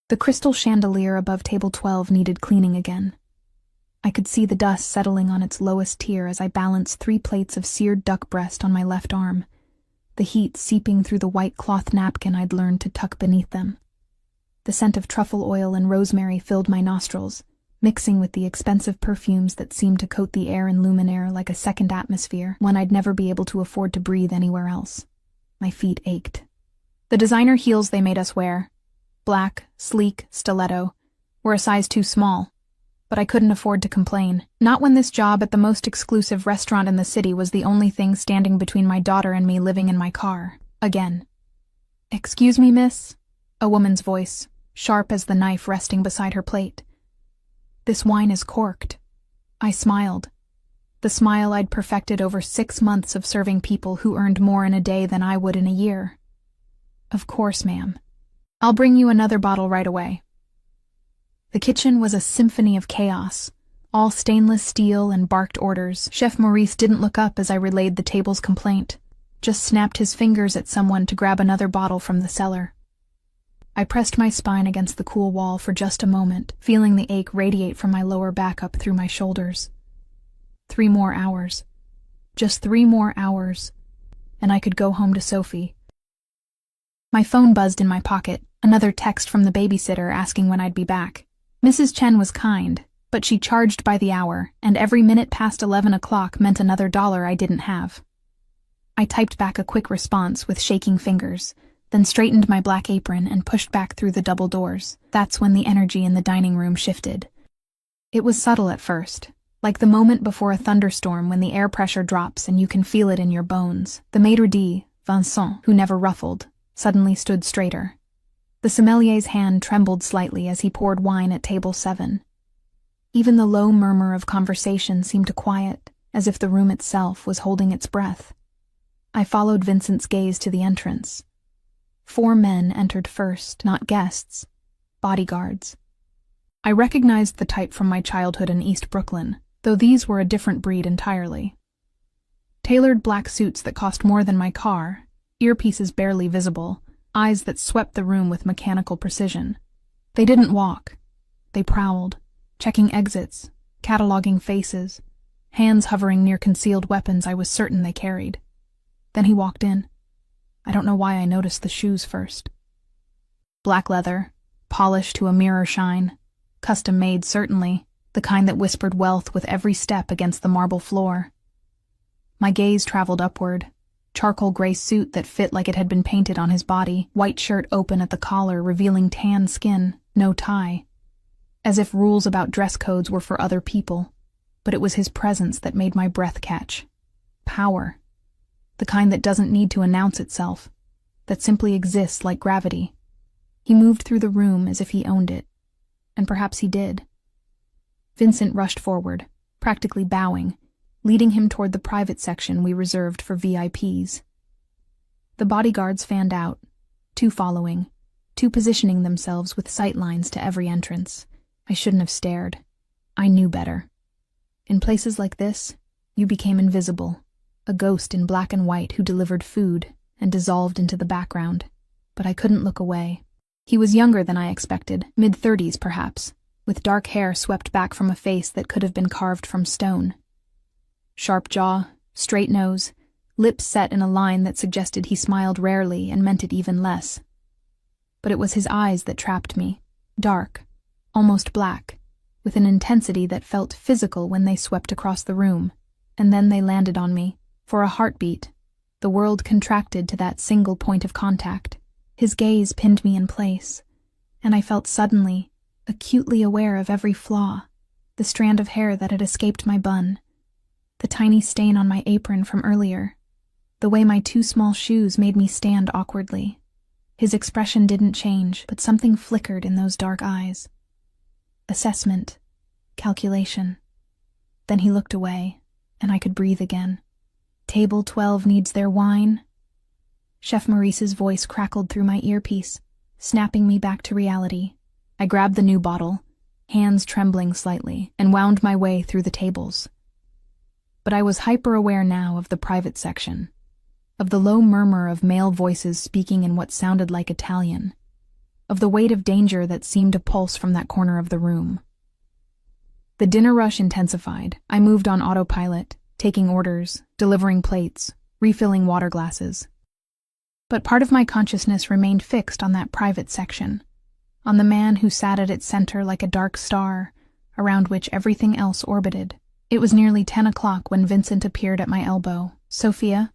The crystal chandelier above table 12 needed cleaning again. I could see the dust settling on its lowest tier as I balanced 3 plates of seared duck breast on my left arm, the heat seeping through the white cloth napkin I'd learned to tuck beneath them. The scent of truffle oil and rosemary filled my nostrils, mixing with the expensive perfumes that seemed to coat the air in Luminaire like a second atmosphere, one I'd never be able to afford to breathe anywhere else. My feet ached. The designer heels they made us wear, black, sleek, stiletto, were a size too small, but I couldn't afford to complain. Not when this job at the most exclusive restaurant in the city was the only thing standing between my daughter and me living in my car, again. "Excuse me, miss?" A woman's voice, sharp as the knife resting beside her plate. "This wine is corked." I smiled. The smile I'd perfected over 6 months of serving people who earned more in a day than I would in a year. "Of course, ma'am. I'll bring you another bottle right away." The kitchen was a symphony of chaos, all stainless steel and barked orders. Chef Maurice didn't look up as I relayed the table's complaint, just snapped his fingers at someone to grab another bottle from the cellar. I pressed my spine against the cool wall for just a moment, feeling the ache radiate from my lower back up through my shoulders. 3 more hours. Just 3 more hours, and I could go home to Sophie. My phone buzzed in my pocket, another text from the babysitter asking when I'd be back. Mrs. Chen was kind, but she charged by the hour, and every minute past 11 o'clock meant another $1 I didn't have. I typed back a quick response with shaking fingers, then straightened my black apron and pushed back through the double doors. That's when the energy in the dining room shifted. It was subtle at first, like the moment before a thunderstorm when the air pressure drops and you can feel it in your bones. The maître d', Vincent, who never ruffled, suddenly stood straighter. The sommelier's hand trembled slightly as he poured wine at table 7. Even the low murmur of conversation seemed to quiet, as if the room itself was holding its breath. I followed Vincent's gaze to the entrance. 4 men entered first, not guests, bodyguards. I recognized the type from my childhood in East Brooklyn, though these were a different breed entirely. Tailored black suits that cost more than my car, earpieces barely visible, eyes that swept the room with mechanical precision. They didn't walk. They prowled, checking exits, cataloging faces, hands hovering near concealed weapons I was certain they carried. Then he walked in. I don't know why I noticed the shoes first. Black leather, polished to a mirror shine, custom made certainly, the kind that whispered wealth with every step against the marble floor. My gaze traveled upward. Charcoal gray suit that fit like it had been painted on his body, white shirt open at the collar revealing tan skin, no tie. As if rules about dress codes were for other people, but it was his presence that made my breath catch. Power. The kind that doesn't need to announce itself, that simply exists like gravity. He moved through the room as if he owned it, and perhaps he did. Vincent rushed forward, practically bowing, leading him toward the private section we reserved for VIPs. The bodyguards fanned out, 2 following, 2 positioning themselves with sight lines to every entrance. I shouldn't have stared. I knew better. In places like this, you became invisible, a ghost in black and white who delivered food and dissolved into the background. But I couldn't look away. He was younger than I expected, mid-30s perhaps, with dark hair swept back from a face that could have been carved from stone. Sharp jaw, straight nose, lips set in a line that suggested he smiled rarely and meant it even less. But it was his eyes that trapped me, dark, almost black, with an intensity that felt physical when they swept across the room, and then they landed on me. For a heartbeat, the world contracted to that single point of contact. His gaze pinned me in place, and I felt suddenly, acutely aware of every flaw, the strand of hair that had escaped my bun, the tiny stain on my apron from earlier, the way my 2 small shoes made me stand awkwardly. His expression didn't change, but something flickered in those dark eyes. Assessment. Calculation. Then he looked away, and I could breathe again. "Table 12 needs their wine." Chef Maurice's voice crackled through my earpiece, snapping me back to reality. I grabbed the new bottle, hands trembling slightly, and wound my way through the tables. But I was hyper-aware now of the private section, of the low murmur of male voices speaking in what sounded like Italian. of the weight of danger that seemed to pulse from that corner of the room. The dinner rush intensified. I moved on autopilot, taking orders, delivering plates, refilling water glasses. But part of my consciousness remained fixed on that private section, on the man who sat at its center like a dark star, around which everything else orbited. It was nearly 10 o'clock when Vincent appeared at my elbow. "Sophia,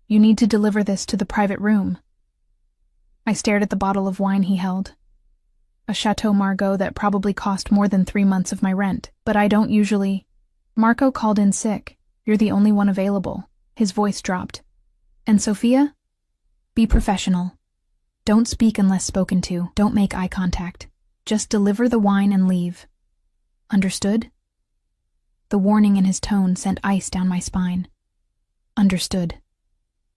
you need to deliver this to the private room." I stared at the bottle of wine he held. A Chateau Margaux that probably cost more than 3 months of my rent, but I don't usually. "Marco called in sick. You're the only one available." His voice dropped. "And Sophia? Be professional. Don't speak unless spoken to. Don't make eye contact. Just deliver the wine and leave. Understood?" The warning in his tone sent ice down my spine. Understood.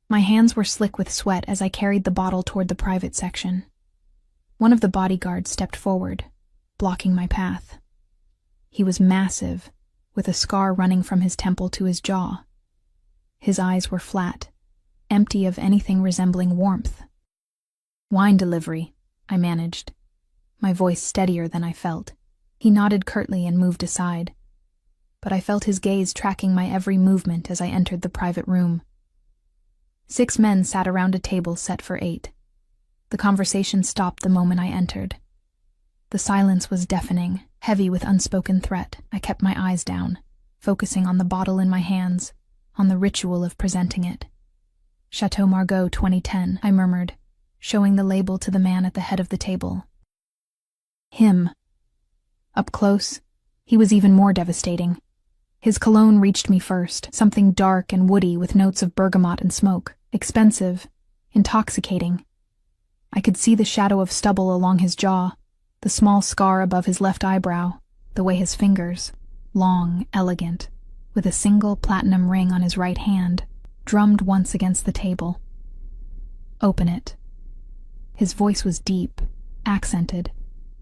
My hands were slick with sweat as I carried the bottle toward the private section. One of the bodyguards stepped forward, blocking my path. He was massive, with a scar running from his temple to his jaw. His eyes were flat, empty of anything resembling warmth. "Wine delivery," I managed, my voice steadier than I felt. He nodded curtly and moved aside, but I felt his gaze tracking my every movement as I entered the private room. 6 men sat around a table set for 8. The conversation stopped the moment I entered. The silence was deafening, heavy with unspoken threat. I kept my eyes down, focusing on the bottle in my hands, on the ritual of presenting it. "Chateau Margaux 2010, I murmured, showing the label to the man at the head of the table. Him. Up close, he was even more devastating. His cologne reached me first, something dark and woody with notes of bergamot and smoke. Expensive, intoxicating. I could see the shadow of stubble along his jaw, the small scar above his left eyebrow, the way his fingers, long, elegant, with a single platinum ring on his right hand, drummed once against the table. "Open it." His voice was deep, accented,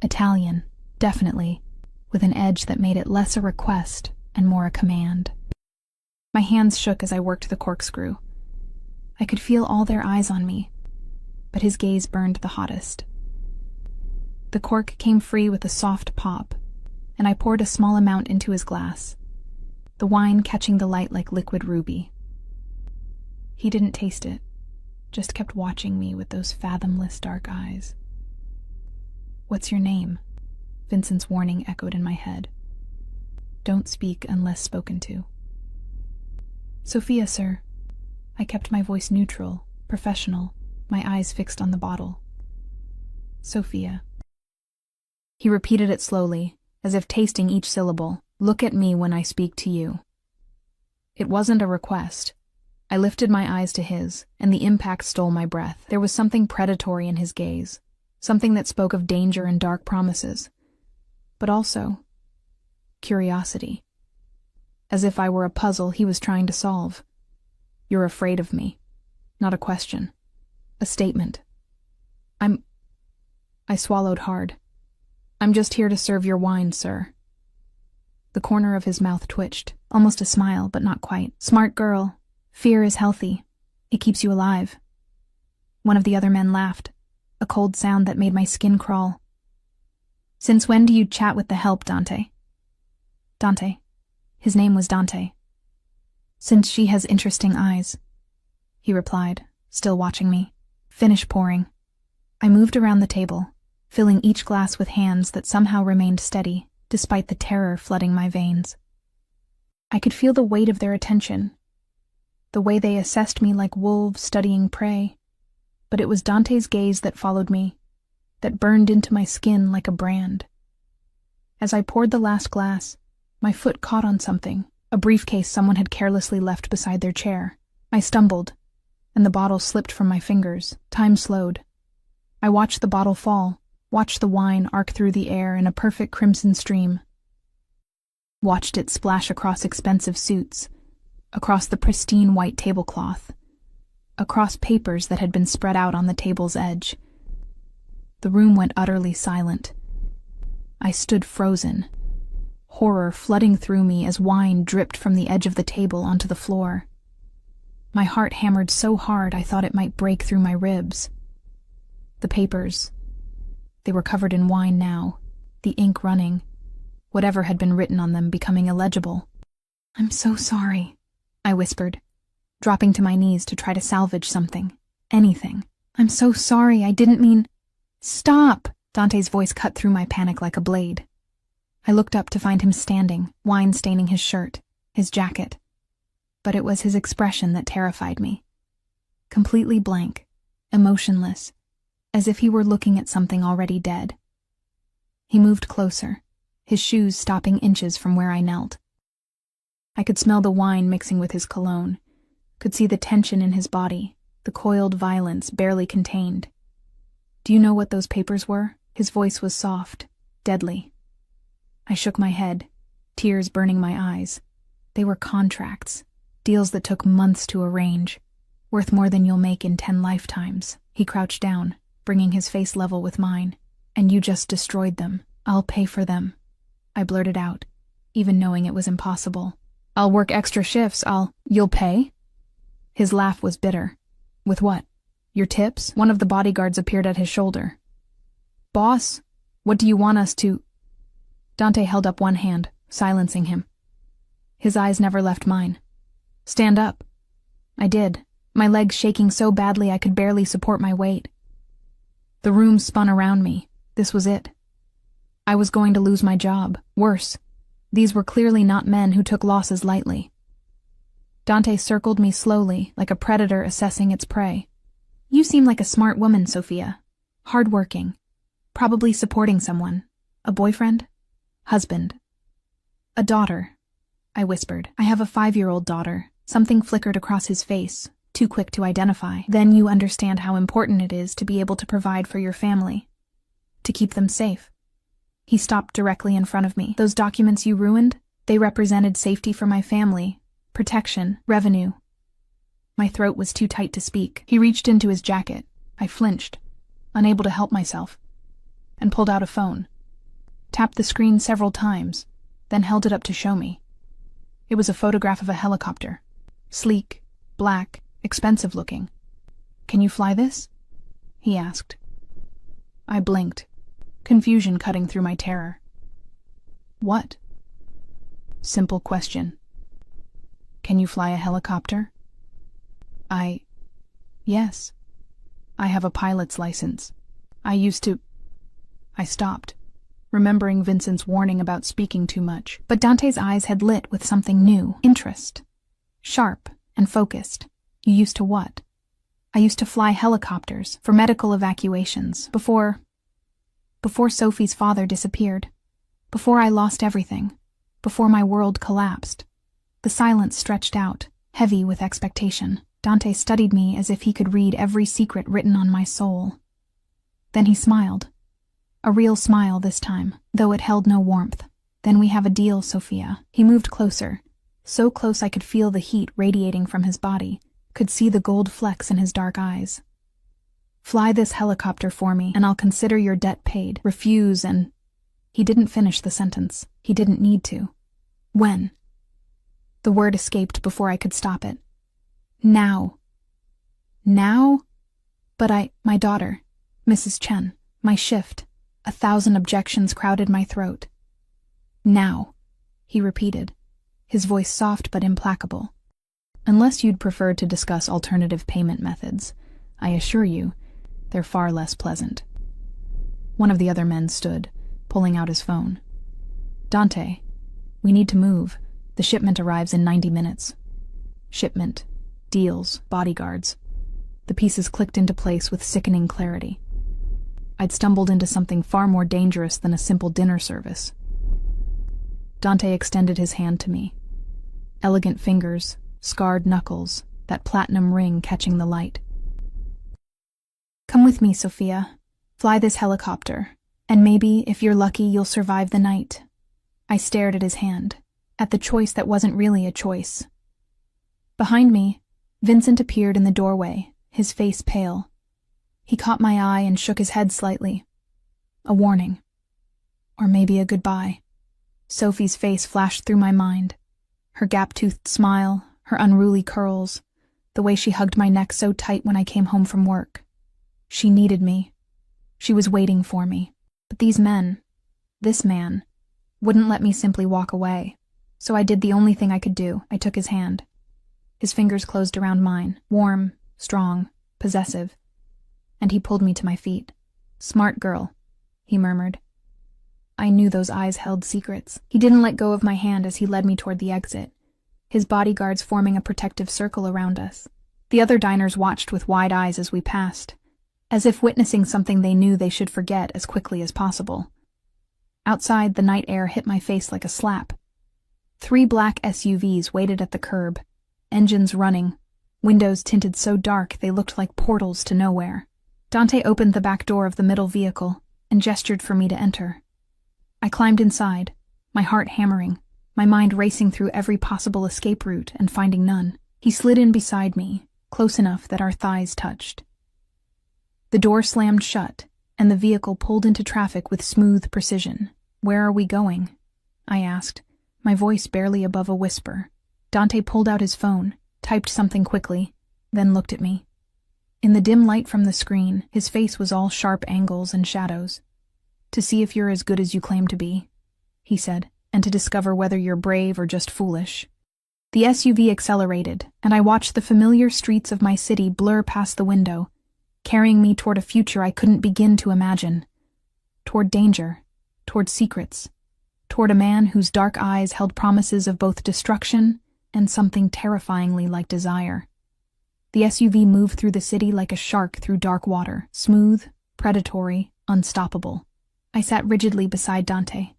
Italian, definitely, with an edge that made it less a request and more a command. My hands shook as I worked the corkscrew. I could feel all their eyes on me, but his gaze burned the hottest. The cork came free with a soft pop, and I poured a small amount into his glass, the wine catching the light like liquid ruby. He didn't taste it, just kept watching me with those fathomless dark eyes. "What's your name?" Vincent's warning echoed in my head. "Don't speak unless spoken to." "Sophia, sir." I kept my voice neutral, professional, my eyes fixed on the bottle. "Sophia." He repeated it slowly, as if tasting each syllable. "Look at me when I speak to you." It wasn't a request. I lifted my eyes to his, and the impact stole my breath. There was something predatory in his gaze, something that spoke of danger and dark promises, but also curiosity. As if I were a puzzle he was trying to solve. "You're afraid of me." Not a question. A statement. I swallowed hard. "I'm just here to serve your wine, sir." The corner of his mouth twitched, almost a smile, but not quite. "Smart girl. Fear is healthy. It keeps you alive." One of the other men laughed, a cold sound that made my skin crawl. "Since when do you chat with the help, Dante?" "Dante." His name was Dante. "Since she has interesting eyes," he replied, still watching me. "Finish pouring." I moved around the table, filling each glass with hands that somehow remained steady, despite the terror flooding my veins. I could feel the weight of their attention, the way they assessed me like wolves studying prey, but it was Dante's gaze that followed me, that burned into my skin like a brand. As I poured the last glass, my foot caught on something, a briefcase someone had carelessly left beside their chair. I stumbled, and the bottle slipped from my fingers. Time slowed. I watched the bottle fall, watched the wine arc through the air in a perfect crimson stream, watched it splash across expensive suits, across the pristine white tablecloth, across papers that had been spread out on the table's edge. The room went utterly silent. I stood frozen, horror flooding through me as wine dripped from the edge of the table onto the floor. My heart hammered so hard I thought it might break through my ribs. The papers, They were covered in wine now, the ink running, whatever had been written on them becoming illegible. "I'm so sorry," I whispered, dropping to my knees to try to salvage something, anything. "I'm so sorry, I didn't mean—" "Stop!" Dante's voice cut through my panic like a blade. I looked up to find him standing, wine staining his shirt, his jacket. But it was his expression that terrified me. Completely blank, emotionless, as if he were looking at something already dead. He moved closer, his shoes stopping inches from where I knelt. I could smell the wine mixing with his cologne, could see the tension in his body, the coiled violence barely contained. "Do you know what those papers were?" His voice was soft, deadly. I shook my head, tears burning my eyes. They were contracts, deals that took months to arrange, worth more than you'll make in 10 lifetimes. He crouched down, bringing his face level with mine. "And you just destroyed them. I'll pay for them," I blurted out, even knowing it was impossible. "I'll work extra shifts, You'll pay?" His laugh was bitter. "With what? Your tips?" One of the bodyguards appeared at his shoulder. "Boss, what do you want us to—" Dante held up one hand, silencing him. His eyes never left mine. "Stand up." I did, my legs shaking so badly I could barely support my weight. The room spun around me. This was it. I was going to lose my job. Worse, these were clearly not men who took losses lightly. Dante circled me slowly, like a predator assessing its prey. "You seem like a smart woman, Sophia. Hardworking. Probably supporting someone. A boyfriend? Husband. A daughter," I whispered. "I have a 5-year-old daughter." Something flickered across his face, too quick to identify. "Then you understand how important it is to be able to provide for your family. To keep them safe." He stopped directly in front of me. "Those documents you ruined? They represented safety for my family, protection, revenue." My throat was too tight to speak. He reached into his jacket. I flinched, unable to help myself, and pulled out a phone. Tapped the screen several times, then held it up to show me. It was a photograph of a helicopter. Sleek, black, expensive looking. "Can you fly this?" he asked. I blinked, confusion cutting through my terror. "What?" Simple question. "Can you fly a helicopter?" Yes. I have a pilot's license. I used to... I stopped, remembering Vincent's warning about speaking too much. But Dante's eyes had lit with something new, interest. Sharp and focused. "You used to what?" "I used to fly helicopters for medical evacuations before Sophie's father disappeared. Before I lost everything. Before my world collapsed." The silence stretched out, heavy with expectation. Dante studied me as if he could read every secret written on my soul. Then he smiled. A real smile this time, though it held no warmth. "Then we have a deal, Sophia." He moved closer, so close I could feel the heat radiating from his body, could see the gold flecks in his dark eyes. "Fly this helicopter for me, and I'll consider your debt paid. Refuse and—" He didn't finish the sentence. He didn't need to. "When?" The word escaped before I could stop it. "Now." "Now?" "But my daughter, Mrs. Chen, my shift." 1,000 objections crowded my throat. "Now," he repeated, his voice soft but implacable. "Unless you'd prefer to discuss alternative payment methods, I assure you, they're far less pleasant." One of the other men stood, pulling out his phone. "Dante, we need to move. The shipment arrives in 90 minutes. Shipment, deals, bodyguards." The pieces clicked into place with sickening clarity. I'd stumbled into something far more dangerous than a simple dinner service. Dante extended his hand to me. Elegant fingers, scarred knuckles, that platinum ring catching the light. "Come with me, Sophia. Fly this helicopter, and maybe, if you're lucky, you'll survive the night." I stared at his hand, at the choice that wasn't really a choice. Behind me, Vincent appeared in the doorway, his face pale. He caught my eye and shook his head slightly. A warning. Or maybe a goodbye. Sophie's face flashed through my mind. Her gap-toothed smile, her unruly curls, the way she hugged my neck so tight when I came home from work. She needed me. She was waiting for me. But these men, this man, wouldn't let me simply walk away. So I did the only thing I could do. I took his hand. His fingers closed around mine, warm, strong, possessive, and he pulled me to my feet. "Smart girl," he murmured. I knew those eyes held secrets. He didn't let go of my hand as he led me toward the exit, his bodyguards forming a protective circle around us. The other diners watched with wide eyes as we passed, as if witnessing something they knew they should forget as quickly as possible. Outside, the night air hit my face like a slap. 3 black SUVs waited at the curb, engines running, windows tinted so dark they looked like portals to nowhere. Dante opened the back door of the middle vehicle and gestured for me to enter. I climbed inside, my heart hammering, my mind racing through every possible escape route and finding none. He slid in beside me, close enough that our thighs touched. The door slammed shut, and the vehicle pulled into traffic with smooth precision. "Where are we going?" I asked, my voice barely above a whisper. Dante pulled out his phone, typed something quickly, then looked at me. In the dim light from the screen, his face was all sharp angles and shadows. "To see if you're as good as you claim to be," he said, "and to discover whether you're brave or just foolish." The SUV accelerated, and I watched the familiar streets of my city blur past the window, carrying me toward a future I couldn't begin to imagine. Toward danger, toward secrets, toward a man whose dark eyes held promises of both destruction and something terrifyingly like desire. The SUV moved through the city like a shark through dark water, smooth, predatory, unstoppable. I sat rigidly beside Dante,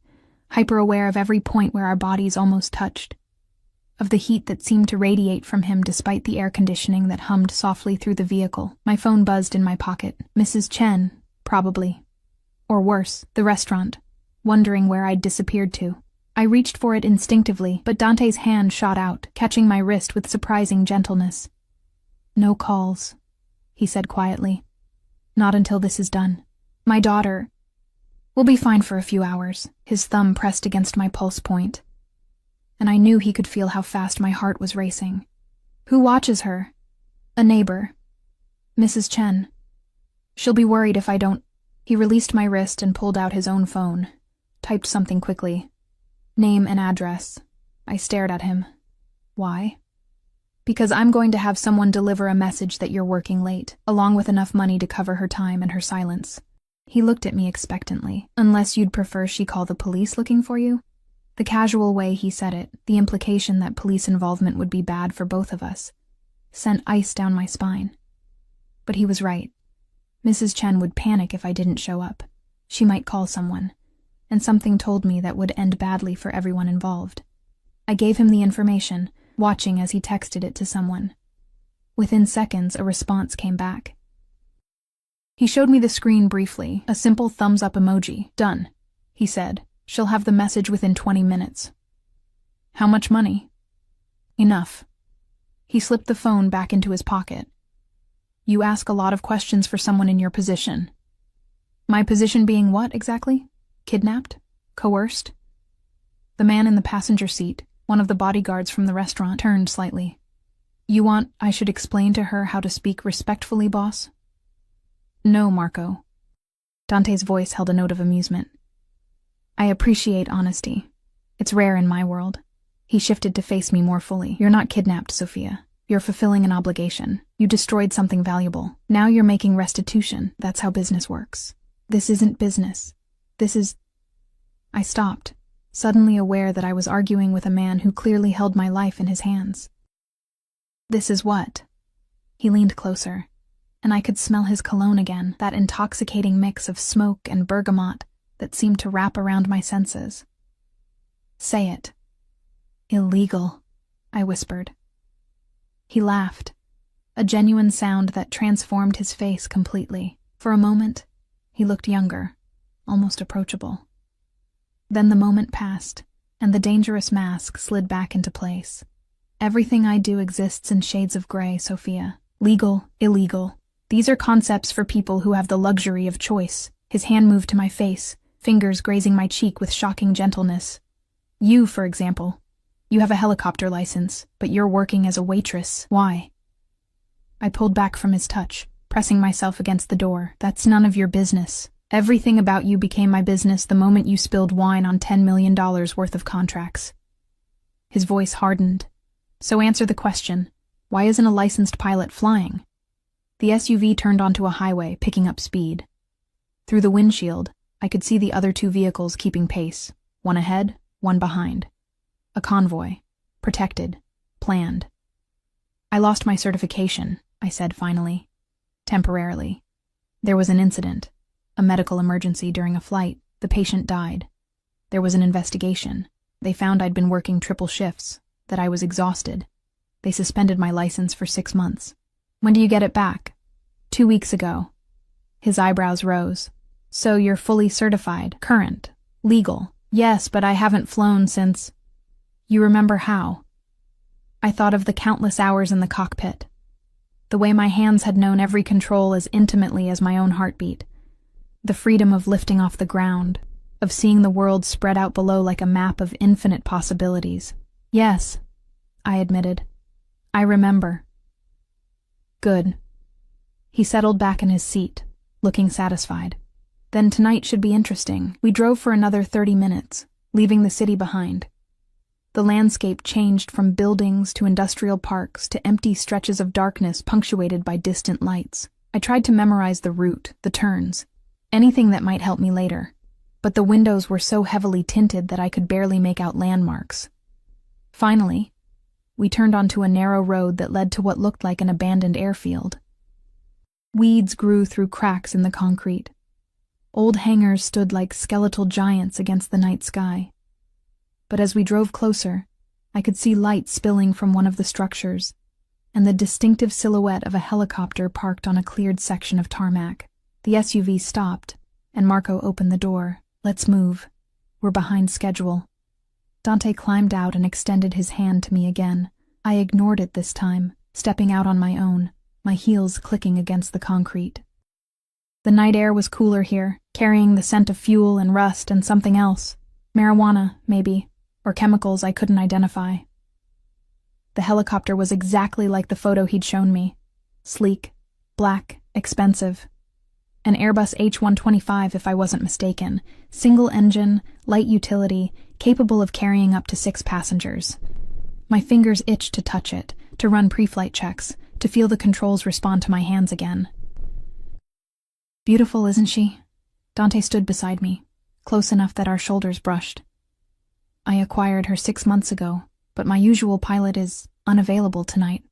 hyper-aware of every point where our bodies almost touched, of the heat that seemed to radiate from him despite the air conditioning that hummed softly through the vehicle. My phone buzzed in my pocket. Mrs. Chen, probably. Or worse, the restaurant, wondering where I'd disappeared to. I reached for it instinctively, but Dante's hand shot out, catching my wrist with surprising gentleness. "No calls," he said quietly. "Not until this is done. My daughter... We'll be fine for a few hours." His thumb pressed against my pulse point, and I knew he could feel how fast my heart was racing. "Who watches her?" "A neighbor. Mrs. Chen. She'll be worried if I don't..." He released my wrist and pulled out his own phone, typed something quickly. "Name and address." I stared at him. "Why?" "Because I'm going to have someone deliver a message that you're working late, along with enough money to cover her time and her silence." He looked at me expectantly. "Unless you'd prefer she call the police looking for you?" The casual way he said it, the implication that police involvement would be bad for both of us, sent ice down my spine. But he was right. Mrs. Chen would panic if I didn't show up. She might call someone, and something told me that would end badly for everyone involved. I gave him the information, watching as he texted it to someone. Within seconds, a response came back. He showed me the screen briefly, a simple thumbs-up emoji. "Done," he said. "She'll have the message within 20 minutes. "How much money?" "Enough." He slipped the phone back into his pocket. "You ask a lot of questions for someone in your position." "My position being what, exactly? Kidnapped? Coerced?" The man in the passenger seat, one of the bodyguards from the restaurant, turned slightly. "You want I should explain to her how to speak respectfully, boss?" "No, Marco." Dante's voice held a note of amusement. "I appreciate honesty. It's rare in my world." He shifted to face me more fully. "You're not kidnapped, Sophia. You're fulfilling an obligation. You destroyed something valuable. Now you're making restitution. That's how business works." "This isn't business. This is..." I stopped, suddenly aware that I was arguing with a man who clearly held my life in his hands. "This is what?" He leaned closer, and I could smell his cologne again, that intoxicating mix of smoke and bergamot that seemed to wrap around my senses. "Say it." "Illegal," I whispered. He laughed, a genuine sound that transformed his face completely. For a moment, he looked younger, almost approachable. Then the moment passed, and the dangerous mask slid back into place. "Everything I do exists in shades of gray, Sophia. Legal, illegal. These are concepts for people who have the luxury of choice." His hand moved to my face, fingers grazing my cheek with shocking gentleness. "You, for example. You have a helicopter license, but you're working as a waitress. Why?" I pulled back from his touch, pressing myself against the door. "That's none of your business. Everything about you became my business the moment you spilled wine on $10 million worth of contracts. His voice hardened. So answer the question, why isn't a licensed pilot flying? The SUV turned onto a highway, picking up speed. Through the windshield, I could see the other two vehicles keeping pace, one ahead, one behind. A convoy. Protected. Planned. I lost my certification, I said finally. Temporarily. There was an incident. A medical emergency during a flight. The patient died. There was an investigation. They found I'd been working triple shifts, that I was exhausted. They suspended my license for 6 months. When do you get it back? 2 weeks ago. His eyebrows rose. So you're fully certified, current, legal. Yes, but I haven't flown since... You remember how? I thought of the countless hours in the cockpit. The way my hands had known every control as intimately as my own heartbeat. The freedom of lifting off the ground, of seeing the world spread out below like a map of infinite possibilities. Yes, I admitted. I remember. Good. He settled back in his seat, looking satisfied. Then tonight should be interesting. We drove for another 30 minutes, leaving the city behind. The landscape changed from buildings to industrial parks to empty stretches of darkness punctuated by distant lights. I tried to memorize the route, the turns, anything that might help me later, but the windows were so heavily tinted that I could barely make out landmarks. Finally, we turned onto a narrow road that led to what looked like an abandoned airfield. Weeds grew through cracks in the concrete. Old hangars stood like skeletal giants against the night sky. But as we drove closer, I could see light spilling from one of the structures, and the distinctive silhouette of a helicopter parked on a cleared section of tarmac. The SUV stopped, and Marco opened the door. Let's move. We're behind schedule. Dante climbed out and extended his hand to me again. I ignored it this time, stepping out on my own, my heels clicking against the concrete. The night air was cooler here, carrying the scent of fuel and rust and something else. Marijuana, maybe, or chemicals I couldn't identify. The helicopter was exactly like the photo he'd shown me. Sleek, black, expensive. An Airbus H-125 if I wasn't mistaken. Single engine, light utility, capable of carrying up to 6 passengers. My fingers itched to touch it, to run pre-flight checks, to feel the controls respond to my hands again. Beautiful, isn't she? Dante stood beside me, close enough that our shoulders brushed. I acquired her 6 months ago, but my usual pilot is unavailable tonight.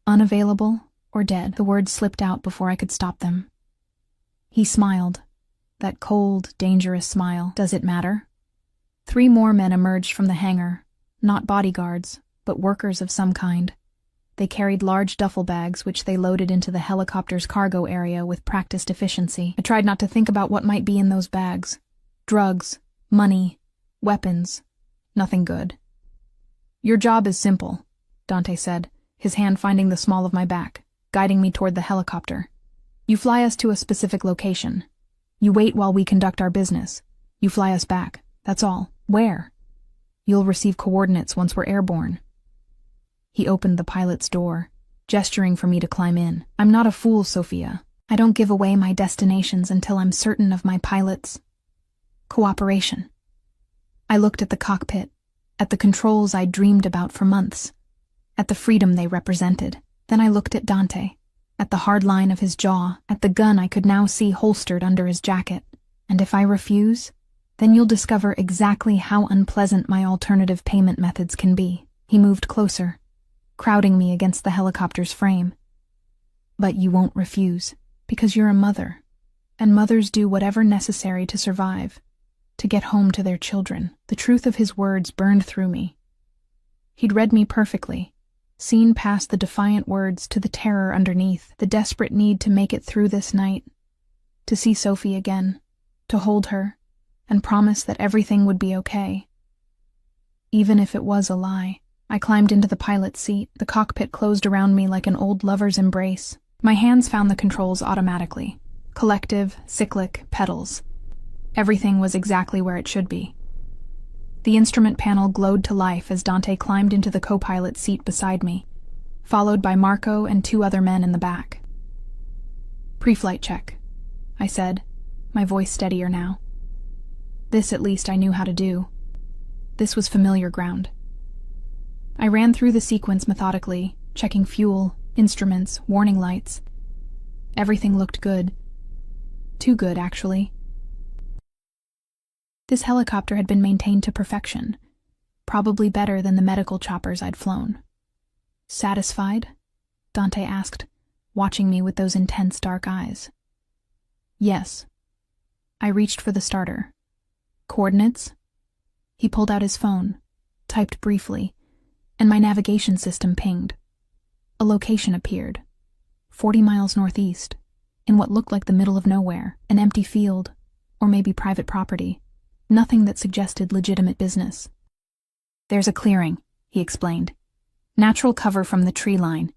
Unavailable or dead. The words slipped out before I could stop them. He smiled. That cold, dangerous smile. Does it matter? 3 more men emerged from the hangar, not bodyguards, but workers of some kind. They carried large duffel bags which they loaded into the helicopter's cargo area with practiced efficiency. I tried not to think about what might be in those bags. Drugs, money, weapons. Nothing good. Your job is simple, Dante said, his hand finding the small of my back, guiding me toward the helicopter. You fly us to a specific location. You wait while we conduct our business. You fly us back. That's all. Where? You'll receive coordinates once we're airborne. He opened the pilot's door, gesturing for me to climb in. I'm not a fool, Sophia. I don't give away my destinations until I'm certain of my pilot's cooperation. I looked at the cockpit, at the controls I'd dreamed about for months, at the freedom they represented. Then I looked at Dante, at the hard line of his jaw, at the gun I could now see holstered under his jacket. And if I refuse, then you'll discover exactly how unpleasant my alternative payment methods can be. He moved closer, crowding me against the helicopter's frame. But you won't refuse, because you're a mother, and mothers do whatever necessary to survive, to get home to their children. The truth of his words burned through me. He'd read me perfectly, seen past the defiant words to the terror underneath, the desperate need to make it through this night, to see Sophie again, to hold her, and promise that everything would be okay. Even if it was a lie. I climbed into the pilot's seat. The cockpit closed around me like an old lover's embrace. My hands found the controls automatically. Collective, cyclic, pedals. Everything was exactly where it should be. The instrument panel glowed to life as Dante climbed into the co-pilot seat beside me, followed by Marco and 2 other men in the back. Pre-flight check, I said, my voice steadier now. This, at least, I knew how to do. This was familiar ground. I ran through the sequence methodically, checking fuel, instruments, warning lights. Everything looked good. Too good, actually. This helicopter had been maintained to perfection, probably better than the medical choppers I'd flown. Satisfied? Dante asked, watching me with those intense dark eyes. Yes. I reached for the starter. Coordinates? He pulled out his phone, typed briefly, and my navigation system pinged. A location appeared. 40 miles northeast, in what looked like the middle of nowhere, an empty field, or maybe private property. Nothing that suggested legitimate business. There's a clearing, he explained. Natural cover from the tree line.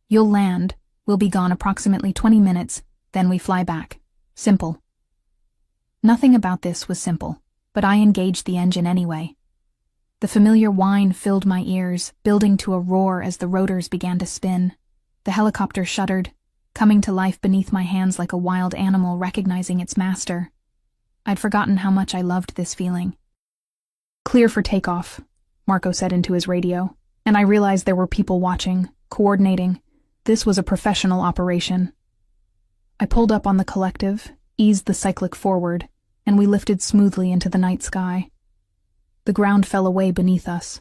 You'll land, we'll be gone approximately 20 minutes, then we fly back. Simple. Nothing about this was simple, but I engaged the engine anyway. The familiar whine filled my ears, building to a roar as the rotors began to spin. The helicopter shuddered, coming to life beneath my hands like a wild animal recognizing its master. I'd forgotten how much I loved this feeling. Clear for takeoff, Marco said into his radio, and I realized there were people watching, coordinating. This was a professional operation. I pulled up on the collective, eased the cyclic forward, and we lifted smoothly into the night sky. The ground fell away beneath us,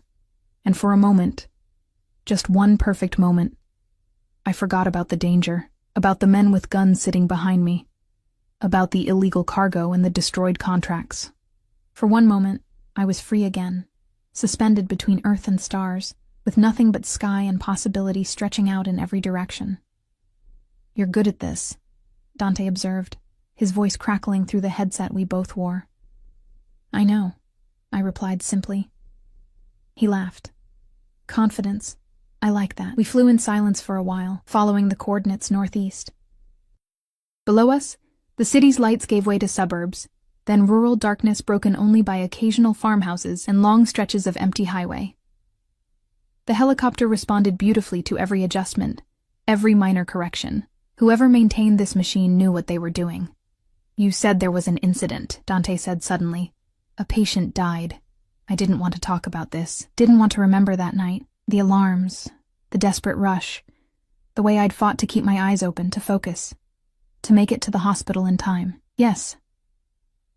and for a moment, just one perfect moment, I forgot about the danger, about the men with guns sitting behind me, about the illegal cargo and the destroyed contracts. For one moment, I was free again, suspended between earth and stars, with nothing but sky and possibility stretching out in every direction. You're good at this, Dante observed, his voice crackling through the headset we both wore. I know, I replied simply. He laughed. Confidence. I like that. We flew in silence for a while, following the coordinates northeast. Below us, the city's lights gave way to suburbs, then rural darkness broken only by occasional farmhouses and long stretches of empty highway. The helicopter responded beautifully to every adjustment, every minor correction. Whoever maintained this machine knew what they were doing. You said there was an incident, Dante said suddenly. A patient died. I didn't want to talk about this, didn't want to remember that night. The alarms, the desperate rush, the way I'd fought to keep my eyes open, to focus, to make it to the hospital in time. Yes.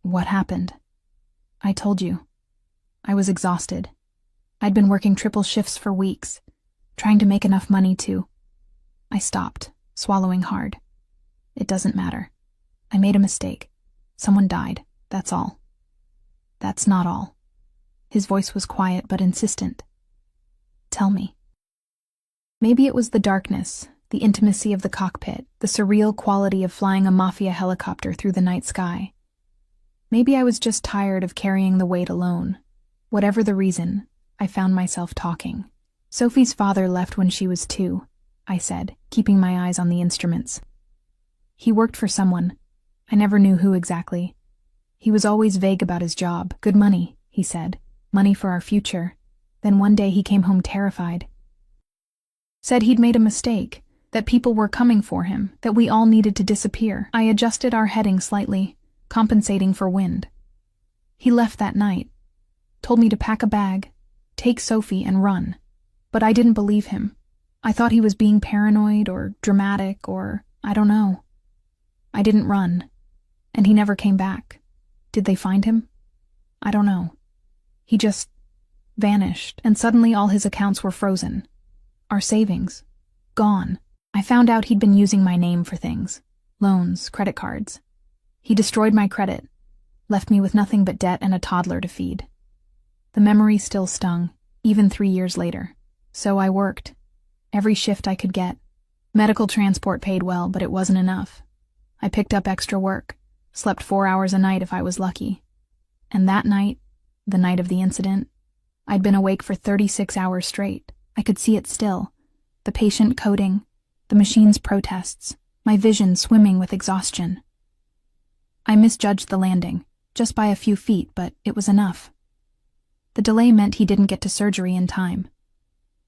What happened? I told you. I was exhausted. I'd been working triple shifts for weeks, trying to make enough money to... I stopped, swallowing hard. It doesn't matter. I made a mistake. Someone died, that's all. That's not all. His voice was quiet but insistent. Tell me. Maybe it was the darkness, the intimacy of the cockpit, the surreal quality of flying a Mafia helicopter through the night sky. Maybe I was just tired of carrying the weight alone. Whatever the reason, I found myself talking. Sophie's father left when she was 2, I said, keeping my eyes on the instruments. He worked for someone. I never knew who exactly. He was always vague about his job. Good money, he said. Money for our future. Then one day he came home terrified. Said he'd made a mistake, that people were coming for him, that we all needed to disappear. I adjusted our heading slightly, compensating for wind. He left that night, told me to pack a bag, take Sophie and run. But I didn't believe him. I thought he was being paranoid or dramatic or, I don't know. I didn't run, and he never came back. Did they find him? I don't know. He just vanished, and suddenly all his accounts were frozen. Our savings. Gone. I found out he'd been using my name for things. Loans, credit cards. He destroyed my credit, left me with nothing but debt and a toddler to feed. The memory still stung, even 3 years later. So I worked. Every shift I could get. Medical transport paid well, but it wasn't enough. I picked up extra work, slept 4 hours a night if I was lucky. And that night, the night of the incident, I'd been awake for 36 hours straight. I could see it still. The patient coding, the machine's protests, my vision swimming with exhaustion. I misjudged the landing, just by a few feet, but it was enough. The delay meant he didn't get to surgery in time.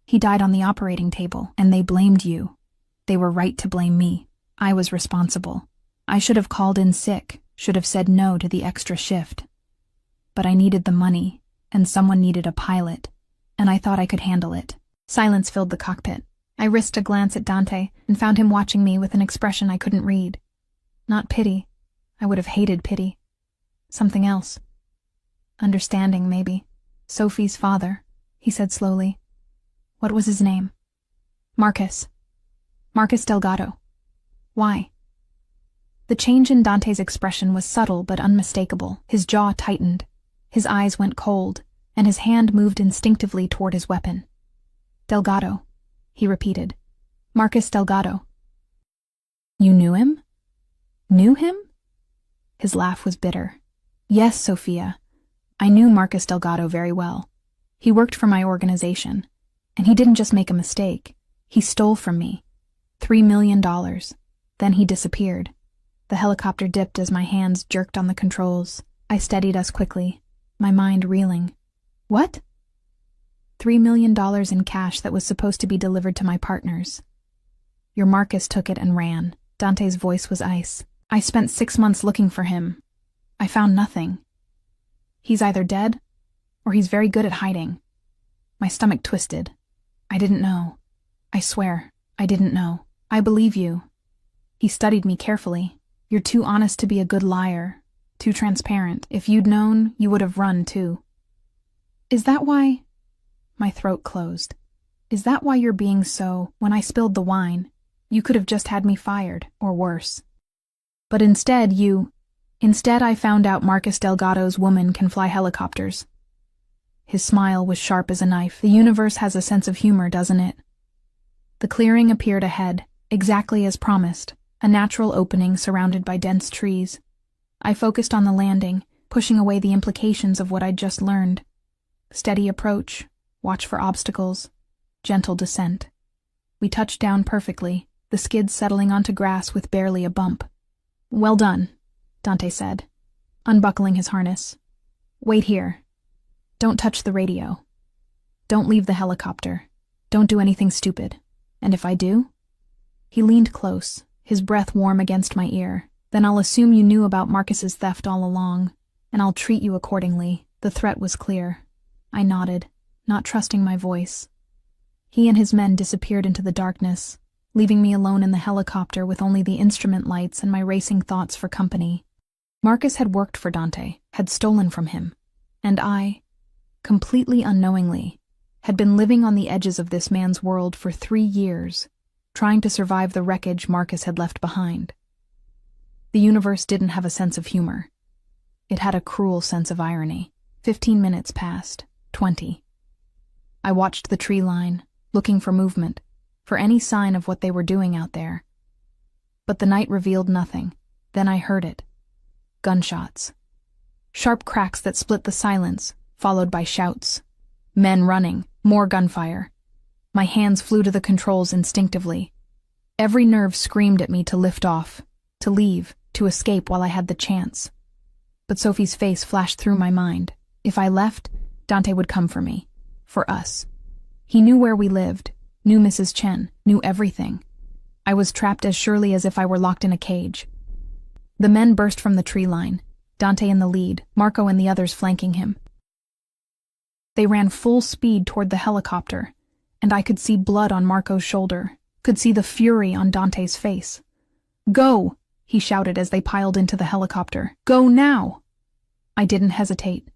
He died on the operating table, and they blamed you. They were right to blame me. I was responsible. I should have called in sick, should have said no to the extra shift. But I needed the money, and someone needed a pilot, and I thought I could handle it. Silence filled the cockpit. I risked a glance at Dante and found him watching me with an expression I couldn't read. Not pity. I would have hated pity. Something else. Understanding, maybe. Sophie's father, he said slowly. What was his name? Marcus. Marcus Delgado. Why? The change in Dante's expression was subtle but unmistakable. His jaw tightened, his eyes went cold, and his hand moved instinctively toward his weapon. Delgado, he repeated. Marcus Delgado. You knew him? Knew him? His laugh was bitter. Yes, Sophia. I knew Marcus Delgado very well. He worked for my organization, and he didn't just make a mistake. He stole from me. $3 million. Then he disappeared. The helicopter dipped as my hands jerked on the controls. I steadied us quickly, my mind reeling. What? $3 million in cash that was supposed to be delivered to my partners. Your Marcus took it and ran. Dante's voice was ice. I spent 6 months looking for him. I found nothing. He's either dead, or he's very good at hiding. My stomach twisted. I didn't know. I swear, I didn't know. I believe you. He studied me carefully. You're too honest to be a good liar. Too transparent. If you'd known, you would have run, too. Is that why? My throat closed. Is that why you're being so, when I spilled the wine, you could have just had me fired, or worse. But instead I found out Marcus Delgado's woman can fly helicopters. His smile was sharp as a knife. The universe has a sense of humor, doesn't it? The clearing appeared ahead, exactly as promised, a natural opening surrounded by dense trees. I focused on the landing, pushing away the implications of what I'd just learned. Steady approach, watch for obstacles, gentle descent. We touched down perfectly, the skids settling onto grass with barely a bump. Well done, Dante said, unbuckling his harness. Wait here. Don't touch the radio. Don't leave the helicopter. Don't do anything stupid. And if I do? He leaned close, his breath warm against my ear. Then I'll assume you knew about Marcus's theft all along, and I'll treat you accordingly. The threat was clear. I nodded, not trusting my voice. He and his men disappeared into the darkness, leaving me alone in the helicopter with only the instrument lights and my racing thoughts for company. Marcus had worked for Dante, had stolen from him, and I, completely unknowingly, had been living on the edges of this man's world for 3 years, trying to survive the wreckage Marcus had left behind. The universe didn't have a sense of humor. It had a cruel sense of irony. 15 minutes passed, 20. I watched the tree line, looking for movement, for any sign of what they were doing out there. But the night revealed nothing. Then I heard it. Gunshots. Sharp cracks that split the silence, followed by shouts. Men running, more gunfire. My hands flew to the controls instinctively. Every nerve screamed at me to lift off, to leave, to escape while I had the chance. But Sophie's face flashed through my mind. If I left, Dante would come for me. For us. He knew where we lived, knew Mrs. Chen, knew everything. I was trapped as surely as if I were locked in a cage. The men burst from the tree line, Dante in the lead, Marco and the others flanking him. They ran full speed toward the helicopter, and I could see blood on Marco's shoulder, could see the fury on Dante's face. Go! He shouted as they piled into the helicopter. Go now! I didn't hesitate.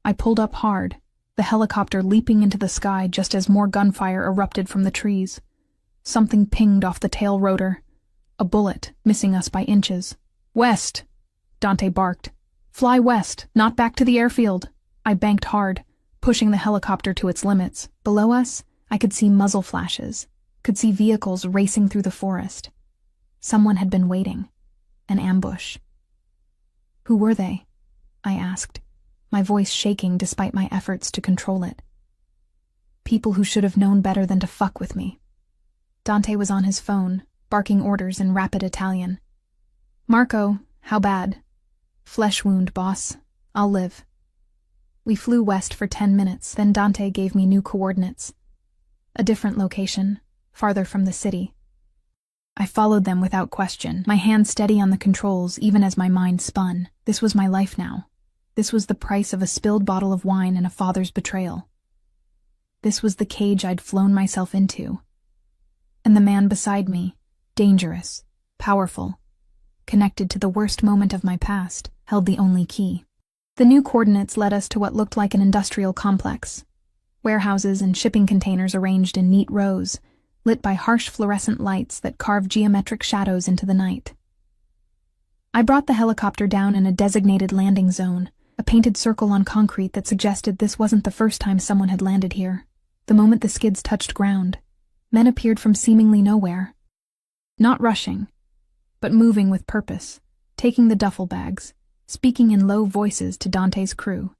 I pulled up hard, the helicopter leaping into the sky just as more gunfire erupted from the trees. Something pinged off the tail rotor. A bullet, missing us by inches. West! Dante barked. Fly west, not back to the airfield. I banked hard, pushing the helicopter to its limits. Below us, I could see muzzle flashes, could see vehicles racing through the forest. Someone had been waiting. An ambush. Who were they? I asked, my voice shaking despite my efforts to control it. People who should have known better than to fuck with me. Dante was on his phone, barking orders in rapid Italian. Marco, how bad? Flesh wound, boss. I'll live. We flew west for 10 minutes, then Dante gave me new coordinates. A different location, farther from the city. I followed them without question, my hand steady on the controls even as my mind spun. This was my life now. This was the price of a spilled bottle of wine and a father's betrayal. This was the cage I'd flown myself into. And the man beside me, dangerous, powerful, connected to the worst moment of my past, held the only key. The new coordinates led us to what looked like an industrial complex. Warehouses and shipping containers arranged in neat rows, lit by harsh fluorescent lights that carved geometric shadows into the night. I brought the helicopter down in a designated landing zone, a painted circle on concrete that suggested this wasn't the first time someone had landed here. The moment the skids touched ground, men appeared from seemingly nowhere. Not rushing, but moving with purpose, taking the duffel bags, speaking in low voices to Dante's crew,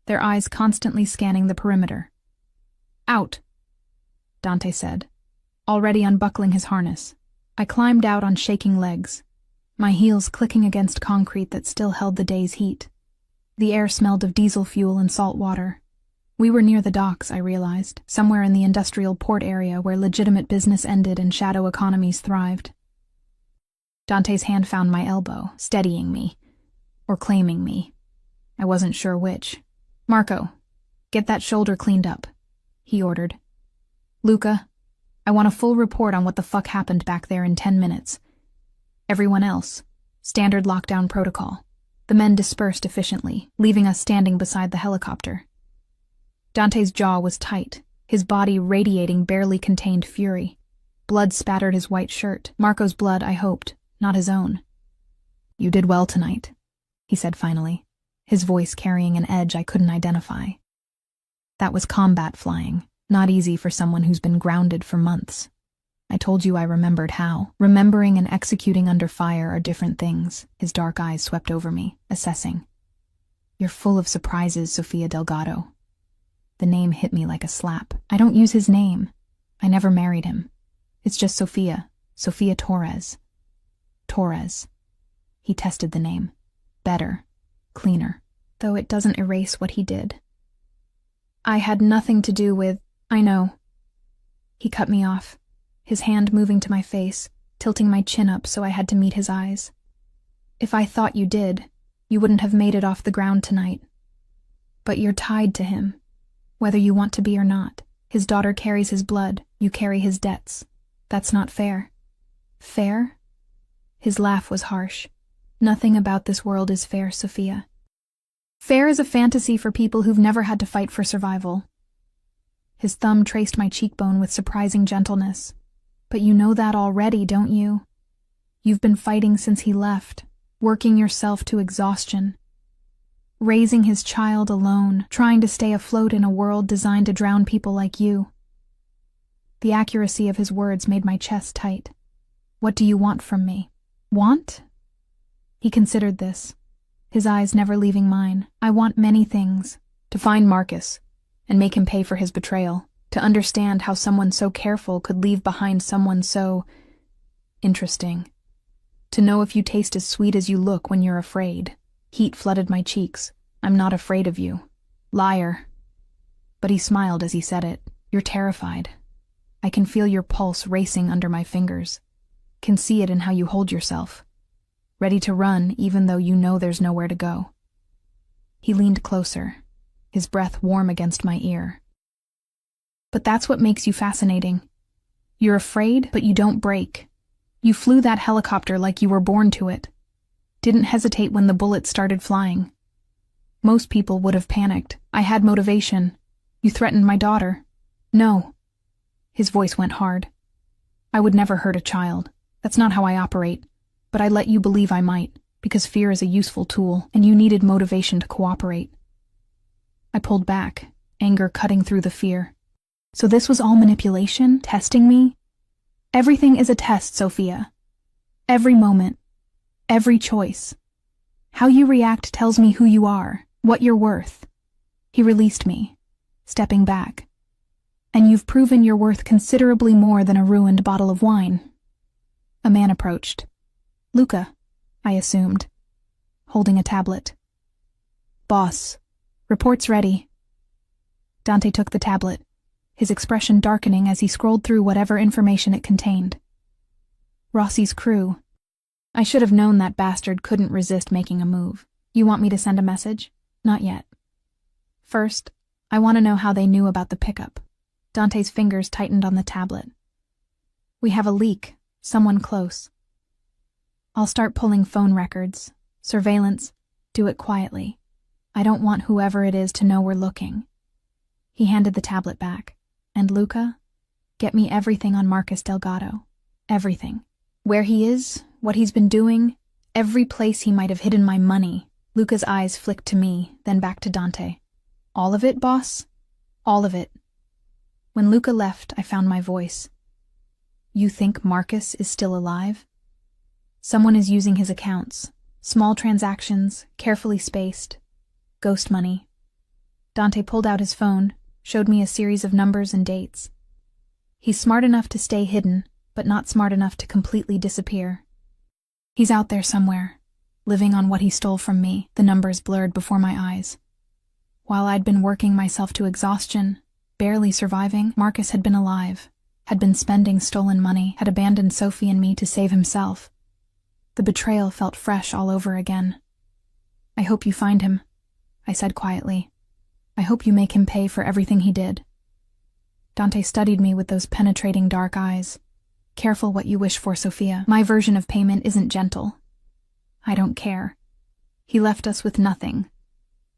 their eyes constantly scanning the perimeter. "Out," Dante said, already unbuckling his harness. I climbed out on shaking legs, my heels clicking against concrete that still held the day's heat. The air smelled of diesel fuel and salt water. We were near the docks, I realized, somewhere in the industrial port area where legitimate business ended and shadow economies thrived. Dante's hand found my elbow, steadying me, or claiming me. I wasn't sure which. "Marco, get that shoulder cleaned up," he ordered. "Luca, I want a full report on what the fuck happened back there in 10 minutes. Everyone else, standard lockdown protocol." The men dispersed efficiently, leaving us standing beside the helicopter. Dante's jaw was tight, his body radiating barely contained fury. Blood spattered his white shirt. Marco's blood, I hoped, not his own. "You did well tonight," he said finally, his voice carrying an edge I couldn't identify. That was combat flying, not easy for someone who's been grounded for months. "I told you I remembered how. Remembering and executing under fire are different things." His dark eyes swept over me, assessing. "You're full of surprises, Sofia Delgado." The name hit me like a slap. I don't use his name. I never married him. It's just Sofia Torres. Torres. He tested the name. Better. Cleaner. Though it doesn't erase what he did. "I had nothing to do with—" "I know." He cut me off, his hand moving to my face, tilting my chin up so I had to meet his eyes. "If I thought you did, you wouldn't have made it off the ground tonight. But you're tied to him, whether you want to be or not. His daughter carries his blood, you carry his debts. That's not fair." "Fair?" His laugh was harsh. "Nothing about this world is fair, Sofia. Fair is a fantasy for people who've never had to fight for survival." His thumb traced my cheekbone with surprising gentleness. "But you know that already, don't you? You've been fighting since he left, working yourself to exhaustion. Raising his child alone, trying to stay afloat in a world designed to drown people like you." The accuracy of his words made my chest tight. "What do you want from me?" "Want?" He considered this, his eyes never leaving mine. "I want many things. To find Marcus, and make him pay for his betrayal. To understand how someone so careful could leave behind someone so interesting. To know if you taste as sweet as you look when you're afraid." Heat flooded my cheeks. "I'm not afraid of you. Liar." But he smiled as he said it. "You're terrified. I can feel your pulse racing under my fingers. Can see it in how you hold yourself. Ready to run even though you know there's nowhere to go." He leaned closer, his breath warm against my ear. "But that's what makes you fascinating. You're afraid, but you don't break. You flew that helicopter like you were born to it. Didn't hesitate when the bullets started flying. Most people would have panicked. I had motivation. You threatened my daughter." "No." His voice went hard. "I would never hurt a child. That's not how I operate. But I let you believe I might, because fear is a useful tool, and you needed motivation to cooperate." I pulled back, anger cutting through the fear. "So this was all manipulation? Testing me?" "Everything is a test, Sofia. Every moment. Every choice. How you react tells me who you are, what you're worth." He released me, stepping back. "And you've proven you're worth considerably more than a ruined bottle of wine." A man approached. "Luca," I assumed, holding a tablet. "Boss, report's ready." Dante took the tablet, his expression darkening as he scrolled through whatever information it contained. Rossi's crew. I should have known that bastard couldn't resist making a move. You want me to send a message? Not yet. First, I want to know how they knew about the pickup. Dante's fingers tightened on the tablet. We have a leak. Someone close. I'll start pulling phone records. Surveillance. Do it quietly. I don't want whoever it is to know we're looking. He handed the tablet back. And Luca? Get me everything on Marcus Delgado. Everything. Where he is, what he's been doing, every place he might have hidden my money. Luca's eyes flicked to me, then back to Dante. All of it, boss? All of it. When Luca left, I found my voice. You think Marcus is still alive? Someone is using his accounts. Small transactions, carefully spaced. Ghost money. Dante pulled out his phone, showed me a series of numbers and dates. He's smart enough to stay hidden, but not smart enough to completely disappear. He's out there somewhere, living on what he stole from me, the numbers blurred before my eyes. While I'd been working myself to exhaustion, barely surviving, Marcus had been alive, had been spending stolen money, had abandoned Sophie and me to save himself. The betrayal felt fresh all over again. I hope you find him, I said quietly. I hope you make him pay for everything he did. Dante studied me with those penetrating dark eyes. Careful what you wish for, Sophia. My version of payment isn't gentle. I don't care. He left us with nothing.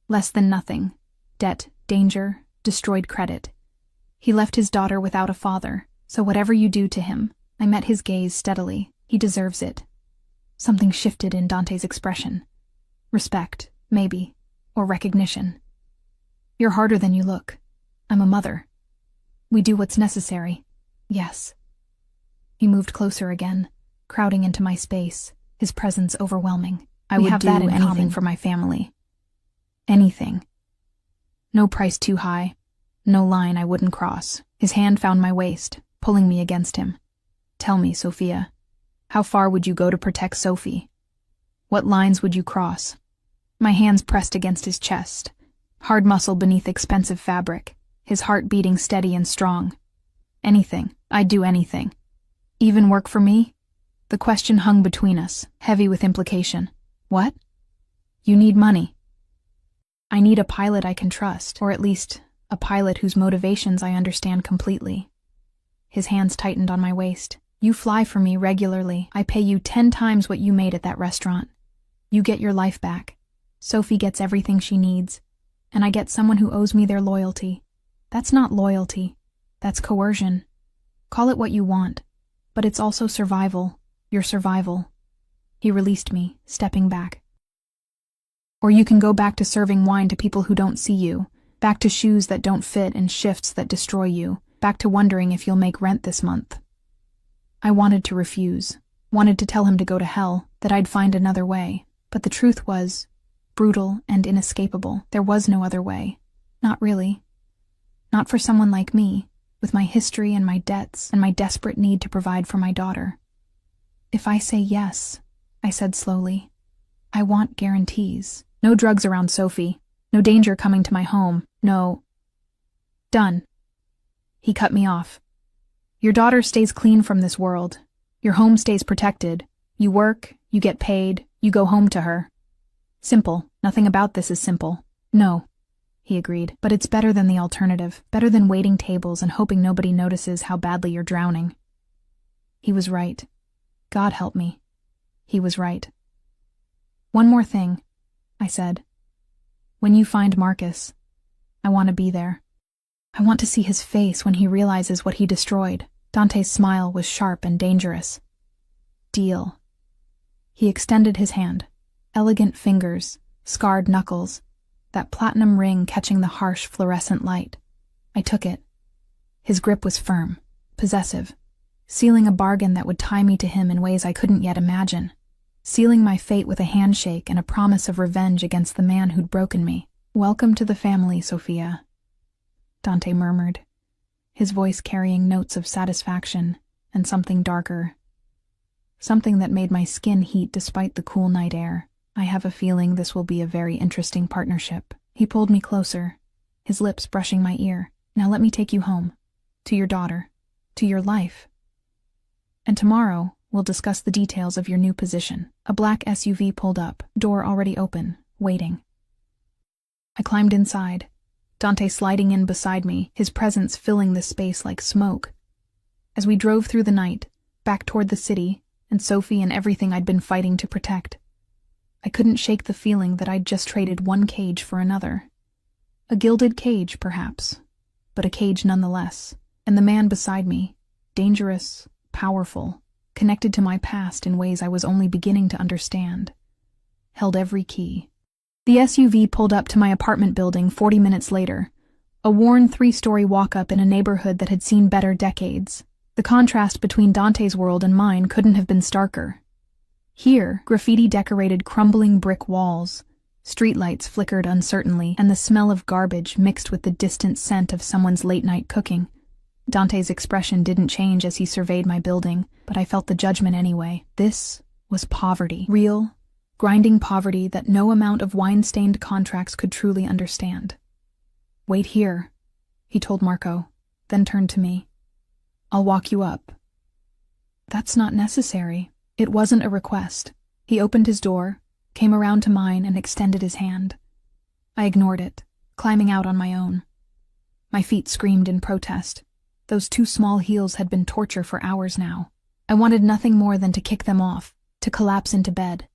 Less than nothing. Debt, danger, destroyed credit. He left his daughter without a father, so whatever you do to him, I met his gaze steadily. He deserves it. Something shifted in Dante's expression. Respect, maybe, or recognition. You're harder than you look. I'm a mother. We do what's necessary. Yes. He moved closer again, crowding into my space, his presence overwhelming. I would do anything for my family. Anything. No price too high. No line I wouldn't cross. His hand found my waist, pulling me against him. Tell me, Sophia, how far would you go to protect Sophie? What lines would you cross? My hands pressed against his chest, hard muscle beneath expensive fabric, his heart beating steady and strong. Anything. I'd do anything. Even work for me? The question hung between us, heavy with implication. What? You need money. I need a pilot I can trust, or at least a pilot whose motivations I understand completely. His hands tightened on my waist. You fly for me regularly. I pay you 10 times what you made at that restaurant. You get your life back. Sophie gets everything she needs. And I get someone who owes me their loyalty. That's not loyalty. That's coercion. Call it what you want. But it's also survival. Your survival. He released me, stepping back. Or you can go back to serving wine to people who don't see you, back to shoes that don't fit and shifts that destroy you, back to wondering if you'll make rent this month. I wanted to refuse, wanted to tell him to go to hell, that I'd find another way, but the truth was, brutal and inescapable. There was no other way. Not really. Not for someone like me, with my history and my debts and my desperate need to provide for my daughter. If I say yes, I said slowly, I want guarantees. No drugs around Sophie. No danger coming to my home. No. Done. He cut me off. Your daughter stays clean from this world. Your home stays protected. You work, you get paid, you go home to her. Simple. Nothing about this is simple. No, he agreed, but it's better than the alternative, better than waiting tables and hoping nobody notices how badly you're drowning. He was right. God help me. He was right. One more thing, I said. When you find Marcus, I want to be there. I want to see his face when he realizes what he destroyed. Dante's smile was sharp and dangerous. Deal. He extended his hand. Elegant fingers, scarred knuckles, that platinum ring catching the harsh fluorescent light. I took it. His grip was firm, possessive, sealing a bargain that would tie me to him in ways I couldn't yet imagine, sealing my fate with a handshake and a promise of revenge against the man who'd broken me. Welcome to the family, Sophia, Dante murmured, his voice carrying notes of satisfaction and something darker, something that made my skin heat despite the cool night air. I have a feeling this will be a very interesting partnership. He pulled me closer, his lips brushing my ear. Now let me take you home, to your daughter, to your life. And tomorrow, We'll discuss the details of your new position. A black SUV pulled up, door already open, waiting. I climbed inside, Dante sliding in beside me, his presence filling the space like smoke. As we drove through the night, back toward the city, and Sophie and everything I'd been fighting to protect, I couldn't shake the feeling that I'd just traded one cage for another. A gilded cage, perhaps, but a cage nonetheless. And the man beside me, dangerous, powerful, connected to my past in ways I was only beginning to understand, held every key. The SUV pulled up to my apartment building 40 minutes later, a worn 3-story walk-up in a neighborhood that had seen better decades. The contrast between Dante's world and mine couldn't have been starker. Here, graffiti-decorated crumbling brick walls, streetlights flickered uncertainly, and the smell of garbage mixed with the distant scent of someone's late-night cooking. Dante's expression didn't change as he surveyed my building, but I felt the judgment anyway. This was poverty. Real, grinding poverty that no amount of wine-stained contracts could truly understand. "Wait here," he told Marco, then turned to me. "I'll walk you up." "That's not necessary." It wasn't a request. He opened his door, came around to mine, and extended his hand. I ignored it, climbing out on my own. My feet screamed in protest. Those 2 small heels had been torture for hours now. I wanted nothing more than to kick them off, to collapse into bed,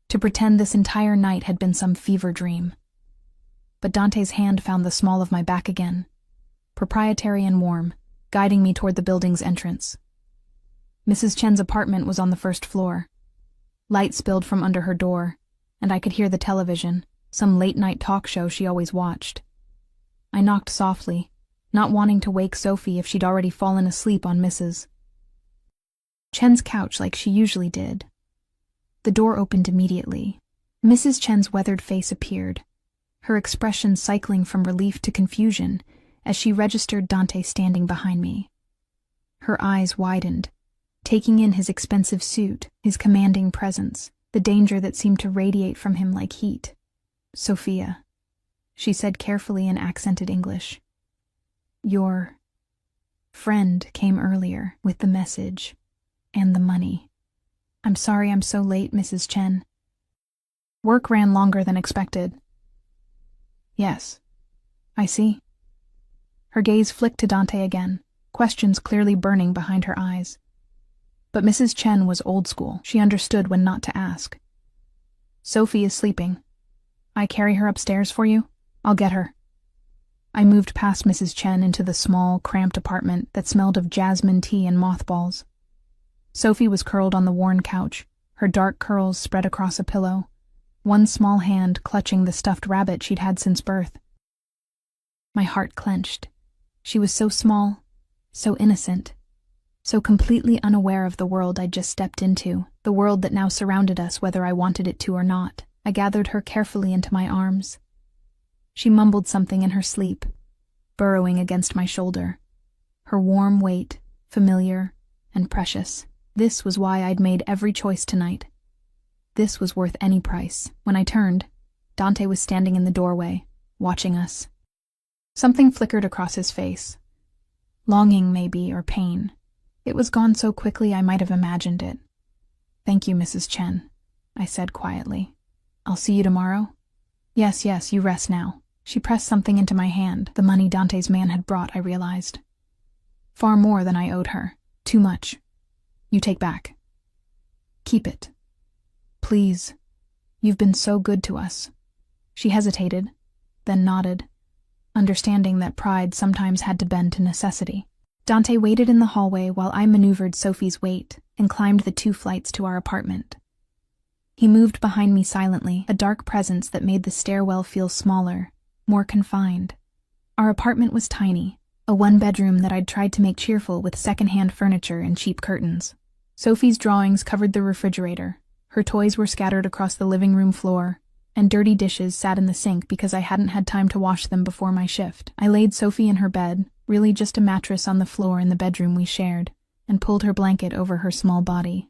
to pretend this entire night had been some fever dream. But Dante's hand found the small of my back again, proprietary and warm, guiding me toward the building's entrance. Mrs. Chen's apartment was on the 1st floor. Light spilled from under her door, and I could hear the television, some late-night talk show she always watched. I knocked softly, not wanting to wake Sophie if she'd already fallen asleep on Mrs. Chen's couch like she usually did. The door opened immediately. Mrs. Chen's weathered face appeared, her expression cycling from relief to confusion as she registered Dante standing behind me. Her eyes widened, taking in his expensive suit, his commanding presence, the danger that seemed to radiate from him like heat. "Sophia," she said carefully in accented English. "Your friend came earlier with the message and the money. I'm sorry I'm so late, Mrs. Chen. Work ran longer than expected." "Yes, I see." Her gaze flicked to Dante again, questions clearly burning behind her eyes. But Mrs. Chen was old school. She understood when not to ask. "Sophie is sleeping. I carry her upstairs for you? I'll get her." I moved past Mrs. Chen into the small, cramped apartment that smelled of jasmine tea and mothballs. Sophie was curled on the worn couch, her dark curls spread across a pillow, one small hand clutching the stuffed rabbit she'd had since birth. My heart clenched. She was so small, so innocent, so completely unaware of the world I'd just stepped into, the world that now surrounded us whether I wanted it to or not. I gathered her carefully into my arms. She mumbled something in her sleep, burrowing against my shoulder. Her warm weight, familiar and precious. This was why I'd made every choice tonight. This was worth any price. When I turned, Dante was standing in the doorway, watching us. Something flickered across his face. Longing, maybe, or pain. It was gone so quickly I might have imagined it. "Thank you, Mrs. Chen," I said quietly. "I'll see you tomorrow?" Yes, you rest now." She pressed something into my hand, the money Dante's man had brought, I realized. Far more than I owed her. Too much. "You take back. Keep it. Please. You've been so good to us." She hesitated, then nodded, understanding that pride sometimes had to bend to necessity. Dante waited in the hallway while I maneuvered Sophie's weight and climbed the 2 flights to our apartment. He moved behind me silently, a dark presence that made the stairwell feel smaller, more confined. Our apartment was tiny, a 1-bedroom that I'd tried to make cheerful with second-hand furniture and cheap curtains. Sophie's drawings covered the refrigerator, her toys were scattered across the living room floor, and dirty dishes sat in the sink because I hadn't had time to wash them before my shift. I laid Sophie in her bed, really just a mattress on the floor in the bedroom we shared, and pulled her blanket over her small body.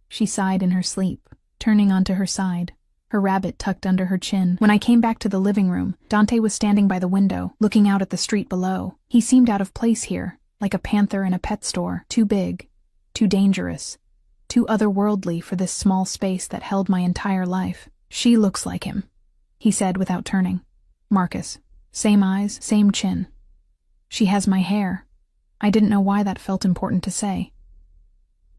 She sighed in her sleep, turning onto her side, her rabbit tucked under her chin. When I came back to the living room, Dante was standing by the window, looking out at the street below. He seemed out of place here, like a panther in a pet store, too big, too dangerous, too otherworldly for this small space that held my entire life. "She looks like him," he said without turning. "Marcus. Same eyes, same chin. She has my hair." I didn't know why that felt important to say.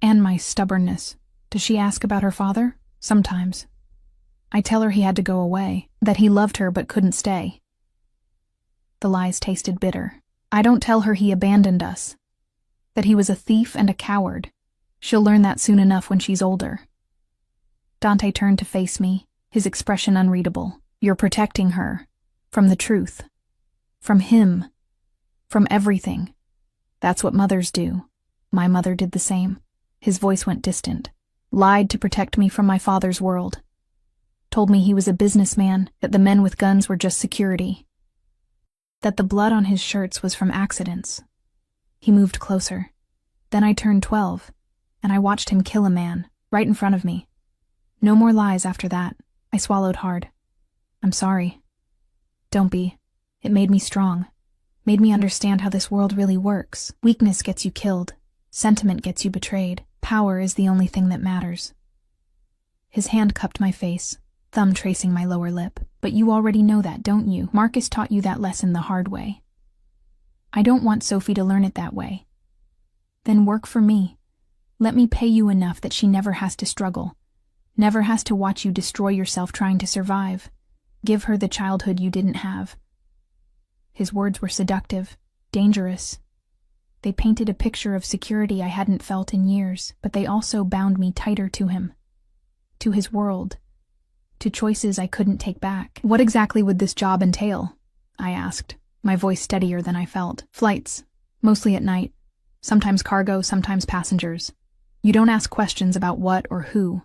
"And my stubbornness. Does she ask about her father?" "Sometimes. I tell her he had to go away, that he loved her but couldn't stay." The lies tasted bitter. "I don't tell her he abandoned us, that he was a thief and a coward. She'll learn that soon enough when she's older." Dante turned to face me, his expression unreadable. "You're protecting her. From the truth. From him. From everything. That's what mothers do. My mother did the same." His voice went distant. "Lied to protect me from my father's world. Told me he was a businessman, that the men with guns were just security. That the blood on his shirts was from accidents." He moved closer. "Then I turned 12, and I watched him kill a man, right in front of me. No more lies after that." I swallowed hard. "I'm sorry." "Don't be. It made me strong. Made me understand how this world really works. Weakness gets you killed. Sentiment gets you betrayed. Power is the only thing that matters." His hand cupped my face, thumb tracing my lower lip. "But you already know that, don't you? Marcus taught you that lesson the hard way. I don't want Sophie to learn it that way. Then work for me. Let me pay you enough that she never has to struggle. Never has to watch you destroy yourself trying to survive. Give her the childhood you didn't have." His words were seductive, dangerous. They painted a picture of security I hadn't felt in years, but they also bound me tighter to him. To his world. To choices I couldn't take back. "What exactly would this job entail?" I asked, my voice steadier than I felt. "Flights. Mostly at night. Sometimes cargo, sometimes passengers. You don't ask questions about what or who.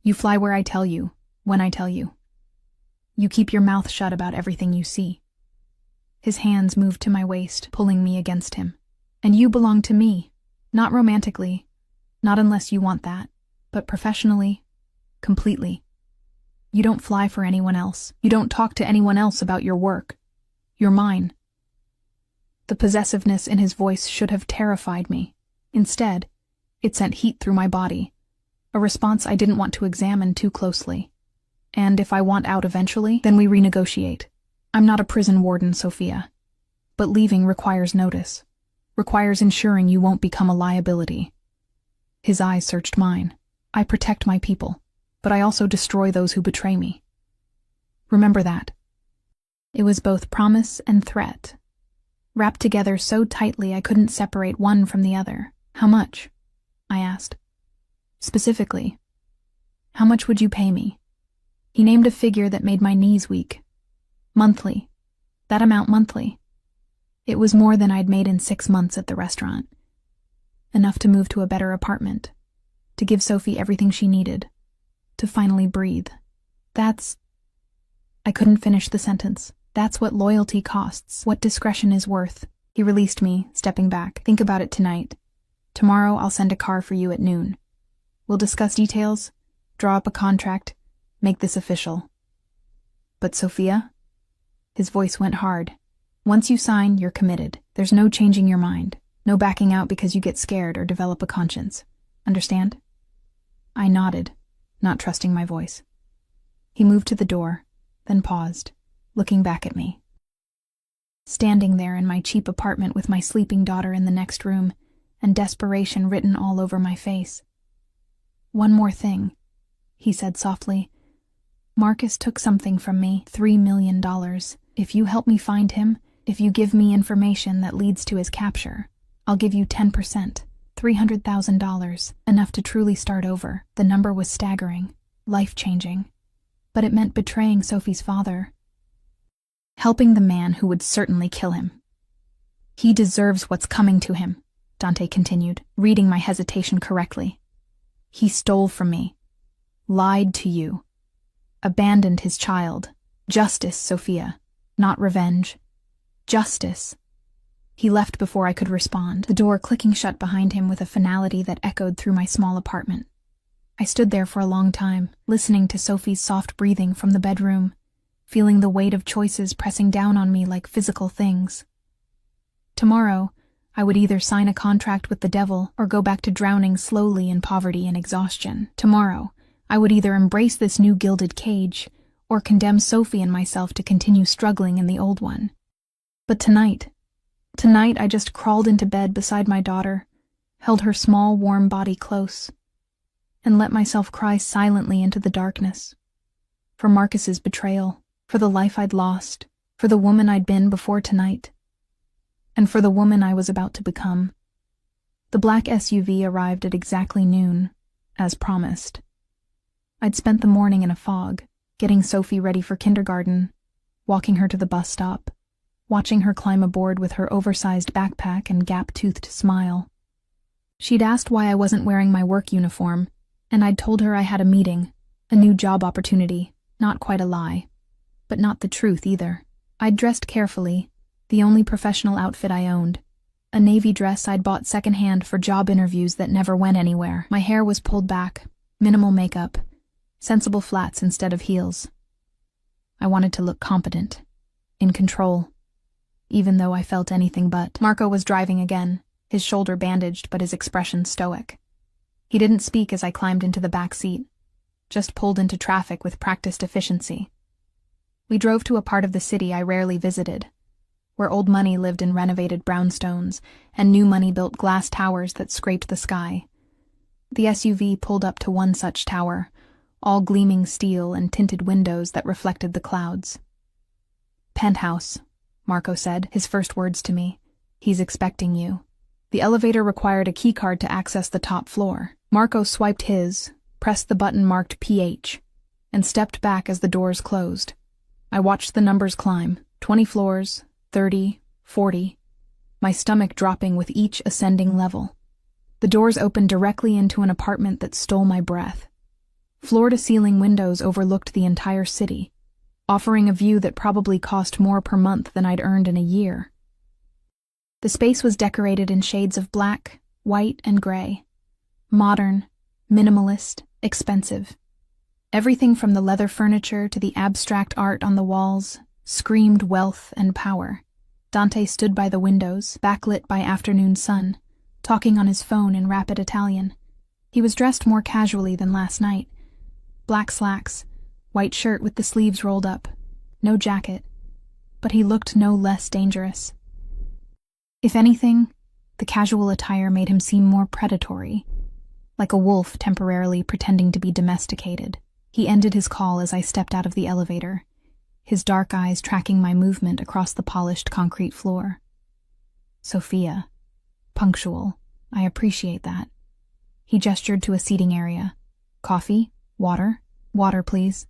You fly where I tell you, when I tell you. You keep your mouth shut about everything you see." His hands moved to my waist, pulling me against him. "And you belong to me. Not romantically. Not unless you want that. But professionally. Completely. You don't fly for anyone else. You don't talk to anyone else about your work. You're mine." The possessiveness in his voice should have terrified me. Instead, it sent heat through my body, a response I didn't want to examine too closely. "And if I want out eventually, then we renegotiate. I'm not a prison warden, Sophia. But leaving requires notice. Requires ensuring you won't become a liability." His eyes searched mine. "I protect my people, but I also destroy those who betray me. Remember that." It was both promise and threat, wrapped together so tightly I couldn't separate one from the other. "How much?" I asked. "Specifically, how much would you pay me?" He named a figure that made my knees weak. "Monthly. That amount monthly." It was more than I'd made in 6 months at the restaurant. Enough to move to a better apartment, to give Sophie everything she needed, to finally breathe. I couldn't finish the sentence. "That's what loyalty costs, what discretion is worth." He released me, stepping back. "Think about it tonight. Tomorrow I'll send a car for you at noon. We'll discuss details, draw up a contract, make this official." "But Sophia?" His voice went hard. "Once you sign, you're committed. There's no changing your mind. No backing out because you get scared or develop a conscience. Understand?" I nodded, not trusting my voice. He moved to the door, then paused, looking back at me. Standing there in my cheap apartment with my sleeping daughter in the next room, and desperation written all over my face. "One more thing," he said softly. "Marcus took something from me, $3 million. If you help me find him, if you give me information that leads to his capture, I'll give you 10%, $300,000, enough to truly start over." The number was staggering, life-changing, but it meant betraying Sophie's father. Helping the man who would certainly kill him. "He deserves what's coming to him," Dante continued, reading my hesitation correctly. "He stole from me. Lied to you. Abandoned his child. Justice, Sophia. Not revenge. Justice." He left before I could respond, the door clicking shut behind him with a finality that echoed through my small apartment. I stood there for a long time, listening to Sophie's soft breathing from the bedroom, feeling the weight of choices pressing down on me like physical things. Tomorrow, I would either sign a contract with the devil or go back to drowning slowly in poverty and exhaustion. Tomorrow, I would either embrace this new gilded cage or condemn Sophie and myself to continue struggling in the old one. But tonight I just crawled into bed beside my daughter, held her small, warm body close, and let myself cry silently into the darkness. For Marcus's betrayal, for the life I'd lost, for the woman I'd been before tonight, and for the woman I was about to become. The black SUV arrived at exactly noon, as promised. I'd spent the morning in a fog, getting Sophie ready for kindergarten, walking her to the bus stop, watching her climb aboard with her oversized backpack and gap-toothed smile. She'd asked why I wasn't wearing my work uniform, and I'd told her I had a meeting, a new job opportunity, not quite a lie, but not the truth either. I'd dressed carefully, the only professional outfit I owned, a navy dress I'd bought secondhand for job interviews that never went anywhere. My hair was pulled back, minimal makeup, sensible flats instead of heels. I wanted to look competent, in control, even though I felt anything but. Marco was driving again, his shoulder bandaged but his expression stoic. He didn't speak as I climbed into the back seat, just pulled into traffic with practiced efficiency. We drove to a part of the city I rarely visited, where old money lived in renovated brownstones and new money built glass towers that scraped the sky. The SUV pulled up to one such tower, all gleaming steel and tinted windows that reflected the clouds. "Penthouse," Marco said, his first words to me. "He's expecting you." The elevator required a keycard to access the top floor. Marco swiped his, pressed the button marked PH, and stepped back as the doors closed. I watched the numbers climb, 20 floors, 30, 40, my stomach dropping with each ascending level. The doors opened directly into an apartment that stole my breath. Floor-to-ceiling windows overlooked the entire city, offering a view that probably cost more per month than I'd earned in a year. The space was decorated in shades of black, white, and gray. Modern, minimalist, expensive. Everything from the leather furniture to the abstract art on the walls screamed wealth and power. Dante stood by the windows, backlit by afternoon sun, talking on his phone in rapid Italian. He was dressed more casually than last night. Black slacks, white shirt with the sleeves rolled up, no jacket, but he looked no less dangerous. If anything, the casual attire made him seem more predatory, like a wolf temporarily pretending to be domesticated. He ended his call as I stepped out of the elevator, his dark eyes tracking my movement across the polished concrete floor. "Sophia. Punctual. I appreciate that." He gestured to a seating area. "Coffee? Water? Water, please."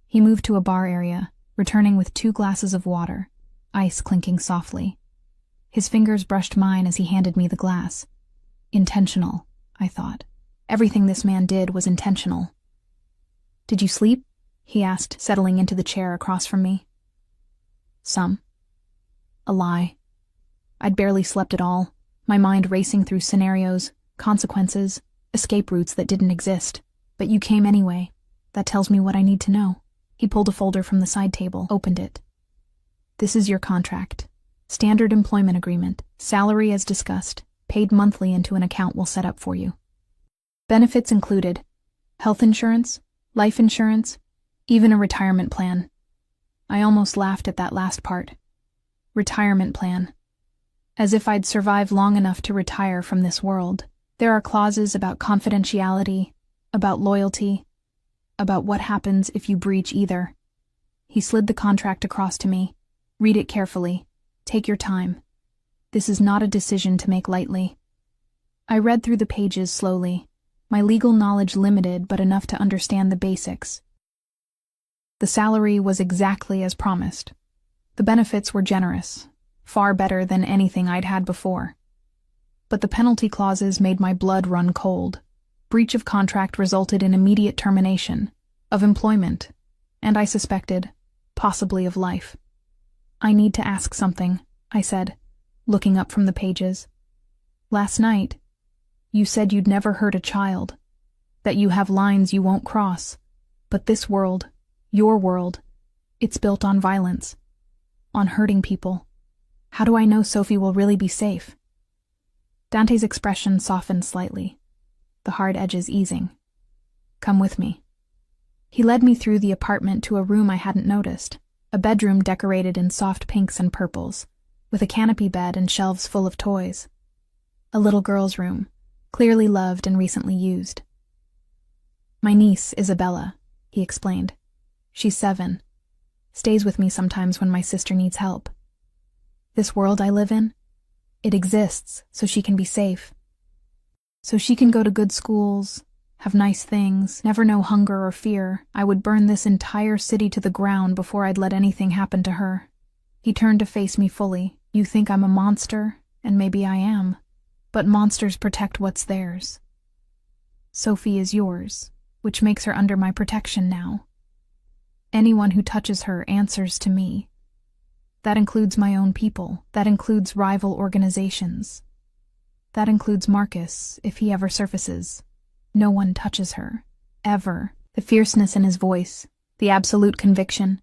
He moved to a bar area, returning with 2 glasses of water, ice clinking softly. His fingers brushed mine as he handed me the glass. Intentional, I thought. Everything this man did was intentional. "Did you sleep?" he asked, settling into the chair across from me. "Some." A lie. I'd barely slept at all, my mind racing through scenarios, consequences, escape routes that didn't exist. "But you came anyway. That tells me what I need to know." He pulled a folder from the side table, opened it. "This is your contract. Standard employment agreement. Salary as discussed. Paid monthly into an account we'll set up for you. Benefits included health insurance, life insurance, even a retirement plan." I almost laughed at that last part. Retirement plan. As if I'd survived long enough to retire from this world. There are clauses about confidentiality, about loyalty, about what happens if you breach either. He slid the contract across to me. "Read it carefully. Take your time. This is not a decision to make lightly." I read through the pages slowly, my legal knowledge limited but enough to understand the basics. The salary was exactly as promised. The benefits were generous, far better than anything I'd had before. But the penalty clauses made my blood run cold. Breach of contract resulted in immediate termination, of employment, and I suspected, possibly of life. "I need to ask something," I said, looking up from the pages. "Last night, you said you'd never hurt a child, that you have lines you won't cross, but this world, your world, it's built on violence, on hurting people. How do I know Sophie will really be safe?" Dante's expression softened slightly, the hard edges easing. "Come with me." He led me through the apartment to a room I hadn't noticed, a bedroom decorated in soft pinks and purples, with a canopy bed and shelves full of toys. A little girl's room, clearly loved and recently used. "My niece, Isabella," he explained. "She's 7. Stays with me sometimes when my sister needs help. This world I live in, it exists so she can be safe. So she can go to good schools, have nice things, never know hunger or fear. I would burn this entire city to the ground before I'd let anything happen to her." He turned to face me fully. "You think I'm a monster, and maybe I am. But monsters protect what's theirs. Sophie is yours, which makes her under my protection now. Anyone who touches her answers to me. That includes my own people. That includes rival organizations. That includes Marcus, if he ever surfaces. No one touches her. Ever." The fierceness in his voice, the absolute conviction.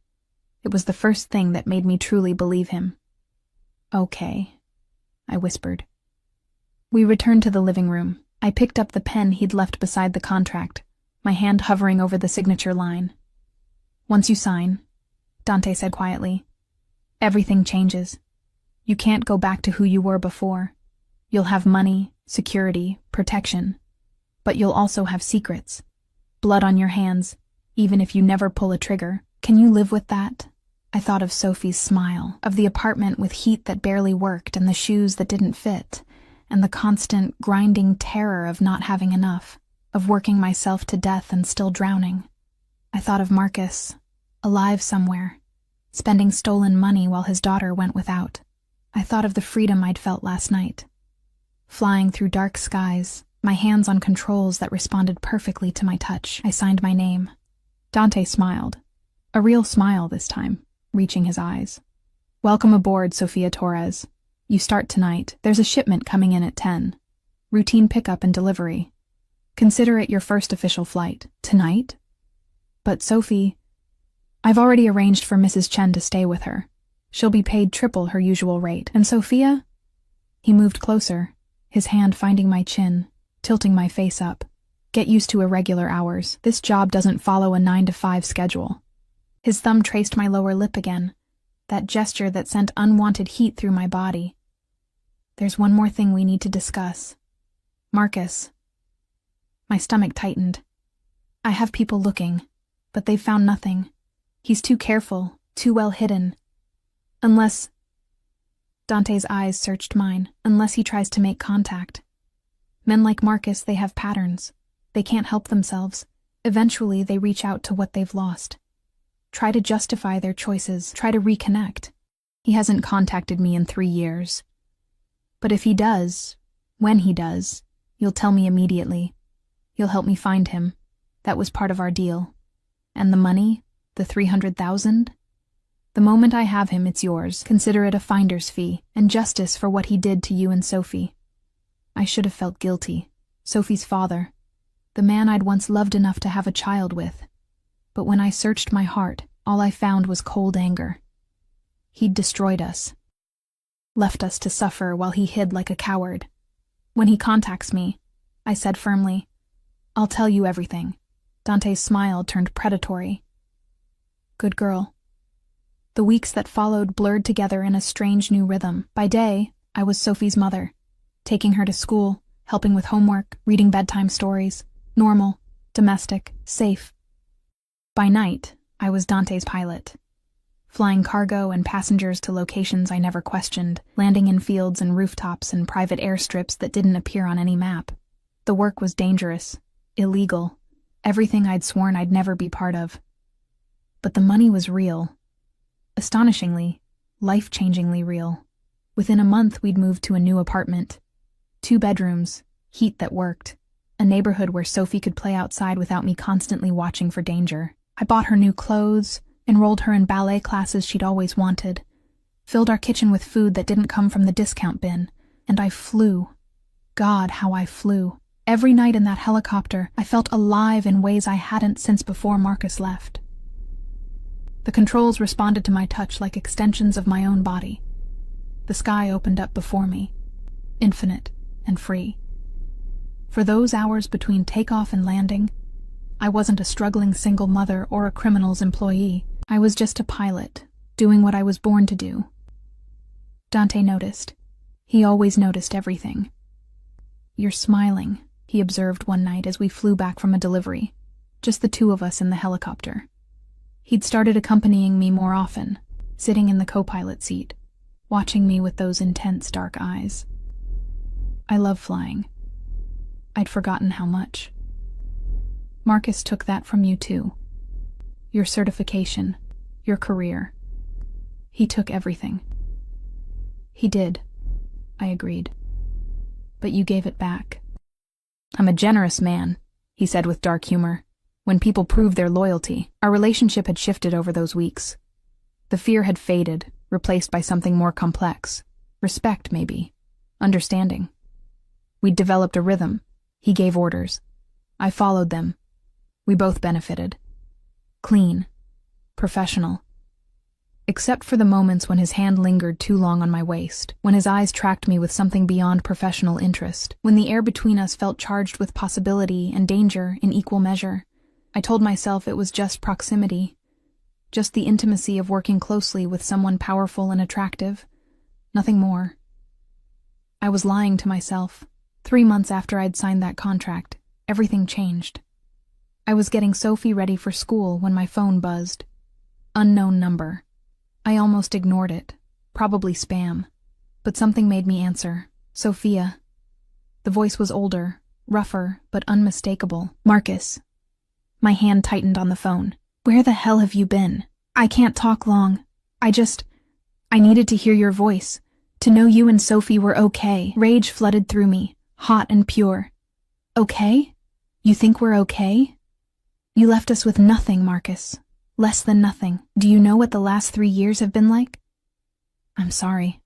It was the first thing that made me truly believe him. "Okay," I whispered. We returned to the living room. I picked up the pen he'd left beside the contract, my hand hovering over the signature line. "Once you sign," Dante said quietly, "everything changes. You can't go back to who you were before. You'll have money, security, protection. But you'll also have secrets. Blood on your hands, even if you never pull a trigger. Can you live with that?" I thought of Sophie's smile, of the apartment with heat that barely worked and the shoes that didn't fit, and the constant, grinding terror of not having enough, of working myself to death and still drowning. I thought of Marcus, alive somewhere, spending stolen money while his daughter went without. I thought of the freedom I'd felt last night. Flying through dark skies, my hands on controls that responded perfectly to my touch. I signed my name. Dante smiled. A real smile this time, reaching his eyes. "Welcome aboard, Sofia Torres. You start tonight. There's a shipment coming in at 10. Routine pickup and delivery. Consider it your first official flight. Tonight?" "But Sophie..." "I've already arranged for Mrs. Chen to stay with her. She'll be paid triple her usual rate. And Sophia?" He moved closer, his hand finding my chin, tilting my face up. "Get used to irregular hours. This job doesn't follow a 9-to-5 schedule." His thumb traced my lower lip again, that gesture that sent unwanted heat through my body. "There's one more thing we need to discuss. Marcus." My stomach tightened. "I have people looking, but they've found nothing. He's too careful, too well hidden. Unless..." Dante's eyes searched mine. "Unless he tries to make contact. Men like Marcus, they have patterns. They can't help themselves. Eventually, they reach out to what they've lost. Try to justify their choices, try to reconnect. He hasn't contacted me in 3 years. But if he does, when he does, you'll tell me immediately. You'll help me find him. That was part of our deal. And the money, the 300,000? The moment I have him, it's yours. Consider it a finder's fee, and justice for what he did to you and Sophie." I should have felt guilty. Sophie's father, the man I'd once loved enough to have a child with. But when I searched my heart, all I found was cold anger. He'd destroyed us. Left us to suffer while he hid like a coward. "When he contacts me," I said firmly, "I'll tell you everything." Dante's smile turned predatory. "Good girl." The weeks that followed blurred together in a strange new rhythm. By day, I was Sophie's mother, taking her to school, helping with homework, reading bedtime stories. Normal, domestic, safe. By night, I was Dante's pilot, flying cargo and passengers to locations I never questioned, landing in fields and rooftops and private airstrips that didn't appear on any map. The work was dangerous, illegal, everything I'd sworn I'd never be part of. But the money was real. Astonishingly, life-changingly real. Within a month, we'd moved to a new apartment. 2 bedrooms, heat that worked, a neighborhood where Sophie could play outside without me constantly watching for danger. I bought her new clothes, enrolled her in ballet classes she'd always wanted, filled our kitchen with food that didn't come from the discount bin, and I flew. God, how I flew. Every night in that helicopter, I felt alive in ways I hadn't since before Marcus left. The controls responded to my touch like extensions of my own body. The sky opened up before me, infinite and free. For those hours between takeoff and landing, I wasn't a struggling single mother or a criminal's employee. I was just a pilot, doing what I was born to do. Dante noticed. He always noticed everything. "You're smiling," he observed one night as we flew back from a delivery, just the two of us in the helicopter. He'd started accompanying me more often, sitting in the co-pilot seat, watching me with those intense dark eyes. I love flying. I'd forgotten how much. Marcus took that from you too. Your certification, your career. He took everything. He did, I agreed. But you gave it back. "I'm a generous man," he said with dark humor. When people proved their loyalty, our relationship had shifted over those weeks. The fear had faded, replaced by something more complex. Respect, maybe. Understanding. We'd developed a rhythm. He gave orders. I followed them. We both benefited. Clean. Professional. Except for the moments when his hand lingered too long on my waist, when his eyes tracked me with something beyond professional interest, when the air between us felt charged with possibility and danger in equal measure. I told myself it was just proximity, just the intimacy of working closely with someone powerful and attractive, nothing more. I was lying to myself. 3 months after I'd signed that contract, everything changed. I was getting Sophie ready for school when my phone buzzed. Unknown number. I almost ignored it, probably spam, but something made me answer. Sophia. The voice was older, rougher, but unmistakable. "Marcus." My hand tightened on the phone. "Where the hell have you been? I can't talk long. I needed to hear your voice, to know you and Sophie were okay." Rage flooded through me, hot and pure. "Okay? You think we're okay? You left us with nothing, Marcus. Less than nothing. Do you know what the last 3 years have been like?" "I'm sorry."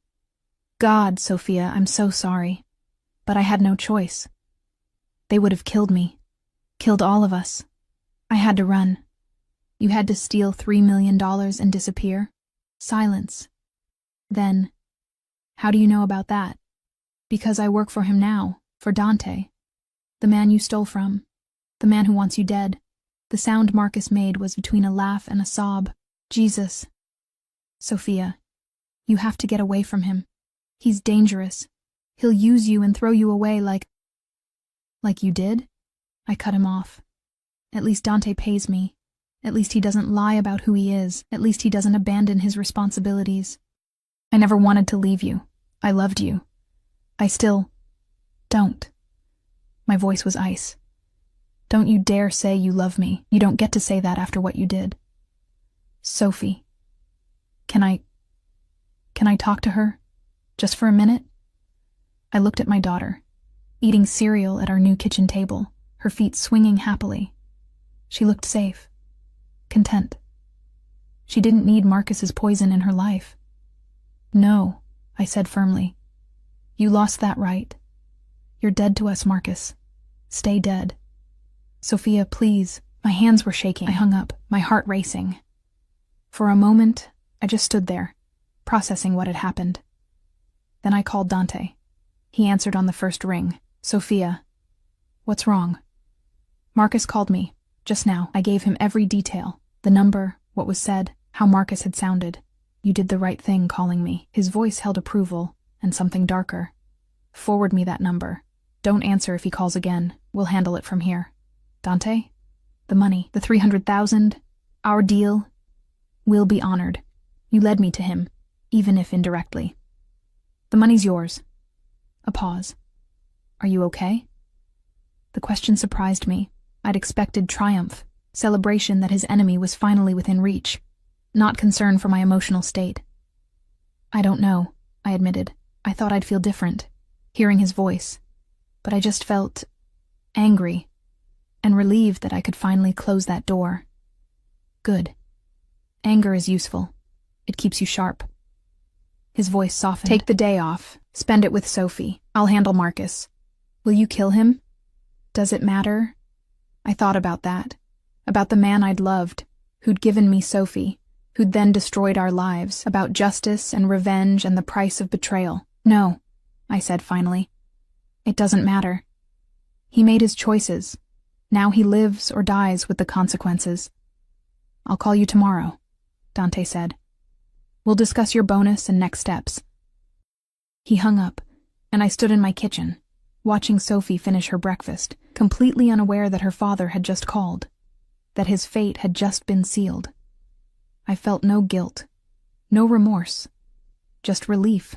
"God, Sophia, I'm so sorry. But I had no choice. They would have killed me. Killed all of us. I had to run. You had to steal $3 million and disappear." Silence. Then, "How do you know about that?" "Because I work for him now, for Dante. The man you stole from. The man who wants you dead." The sound Marcus made was between a laugh and a sob. "Jesus. Sophia, you have to get away from him. He's dangerous. He'll use you and throw you away like you did?" I cut him off. "At least Dante pays me. At least he doesn't lie about who he is. At least he doesn't abandon his responsibilities. I never wanted to leave you. I loved you. I still don't." My voice was ice. "Don't you dare say you love me. You don't get to say that after what you did." "Sophie. Can I talk to her? Just for a minute?" I looked at my daughter, eating cereal at our new kitchen table, her feet swinging happily. She looked safe, content. She didn't need Marcus's poison in her life. "No," I said firmly. "You lost that right. You're dead to us, Marcus. Stay dead." "Sophia, please." My hands were shaking. I hung up, my heart racing. For a moment, I just stood there, processing what had happened. Then I called Dante. He answered on the first ring. "Sophia." "What's wrong?" "Marcus called me, just now." I gave him every detail, the number, what was said, how Marcus had sounded. "You did the right thing calling me." His voice held approval, and something darker. "Forward me that number. Don't answer if he calls again. We'll handle it from here." "Dante? The money, the 300,000, our deal, will be honored. You led me to him, even if indirectly. The money's yours." A pause. "Are you okay?" The question surprised me. I'd expected triumph, celebration that his enemy was finally within reach, not concern for my emotional state. "I don't know," I admitted. "I thought I'd feel different, hearing his voice. But I just felt angry and relieved that I could finally close that door." "Good. Anger is useful. It keeps you sharp." His voice softened. "Take the day off. Spend it with Sophie. I'll handle Marcus." "Will you kill him?" "Does it matter?" I thought about that. About the man I'd loved, who'd given me Sophie, who'd then destroyed our lives. About justice and revenge and the price of betrayal. "No," I said finally. It doesn't matter. He made his choices. Now he lives or dies with the consequences. I'll call you tomorrow, Dante said. We'll discuss your bonus and next steps. He hung up, and I stood in my kitchen, watching Sophie finish her breakfast, completely unaware that her father had just called, that his fate had just been sealed. I felt no guilt, no remorse, just relief.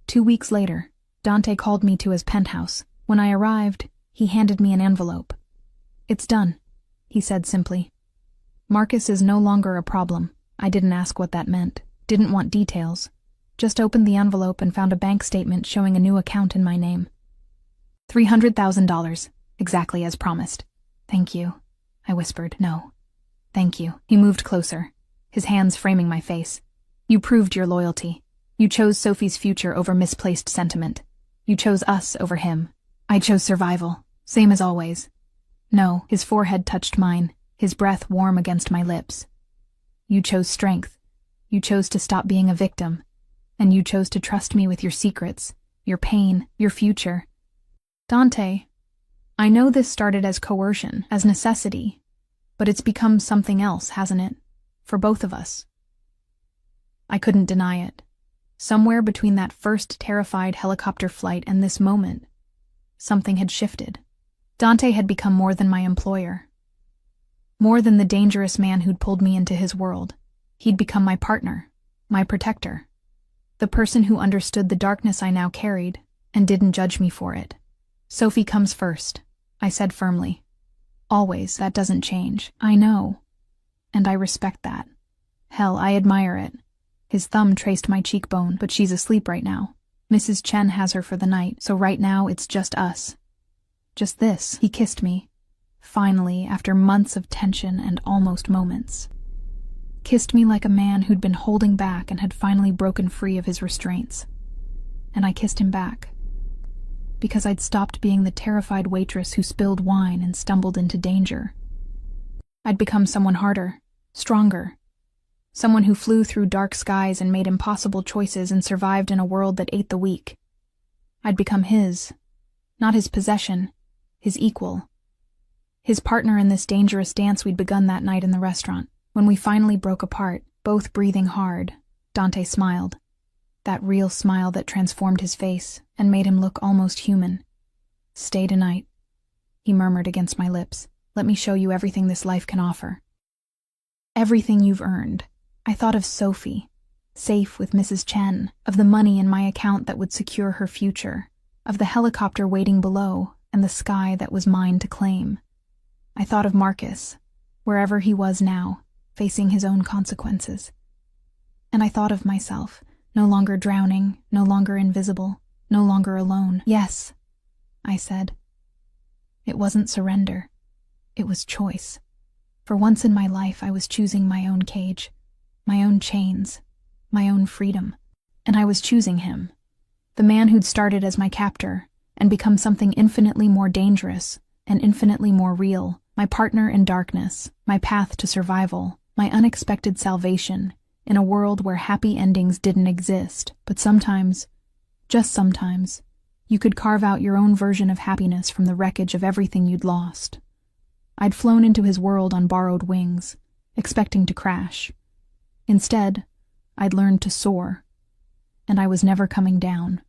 2 weeks later, Dante called me to his penthouse. When I arrived, he handed me an envelope. It's done, he said simply. Marcus is no longer a problem. I didn't ask what that meant, didn't want details. Just opened the envelope and found a bank statement showing a new account in my name. $300,000, exactly as promised. Thank you, I whispered. No, thank you. He moved closer, his hands framing my face. You proved your loyalty. You chose Sophie's future over misplaced sentiment. You chose us over him. I chose survival, same as always. No, his forehead touched mine, his breath warm against my lips. You chose strength. You chose to stop being a victim. And you chose to trust me with your secrets, your pain, your future. Dante, I know this started as coercion, as necessity, but it's become something else, hasn't it? For both of us. I couldn't deny it. Somewhere between that first terrified helicopter flight and this moment, something had shifted. Dante had become more than my employer. More than the dangerous man who'd pulled me into his world. He'd become my partner, my protector. The person who understood the darkness I now carried and didn't judge me for it. Sophie comes first, I said firmly. Always, that doesn't change. I know. And I respect that. Hell, I admire it. His thumb traced my cheekbone, but she's asleep right now. Mrs. Chen has her for the night, so right now it's just us. Just this. He kissed me. Finally, after months of tension and almost moments. Kissed me like a man who'd been holding back and had finally broken free of his restraints. And I kissed him back. Because I'd stopped being the terrified waitress who spilled wine and stumbled into danger. I'd become someone harder, stronger. Someone who flew through dark skies and made impossible choices and survived in a world that ate the weak. I'd become his, not his possession, his equal. His partner in this dangerous dance we'd begun that night in the restaurant. When we finally broke apart, both breathing hard, Dante smiled. That real smile that transformed his face and made him look almost human. Stay tonight, he murmured against my lips. Let me show you everything this life can offer. Everything you've earned. I thought of Sophie, safe with Mrs. Chen, of the money in my account that would secure her future, of the helicopter waiting below and the sky that was mine to claim. I thought of Marcus, wherever he was now, facing his own consequences. And I thought of myself, no longer drowning, no longer invisible, no longer alone. Yes, I said. It wasn't surrender. It was choice. For once in my life I was choosing my own cage, my own chains, my own freedom. And I was choosing him, the man who'd started as my captor and become something infinitely more dangerous and infinitely more real, my partner in darkness, my path to survival, my unexpected salvation in a world where happy endings didn't exist, but sometimes, just sometimes, you could carve out your own version of happiness from the wreckage of everything you'd lost. I'd flown into his world on borrowed wings, expecting to crash. Instead, I'd learned to soar, and I was never coming down.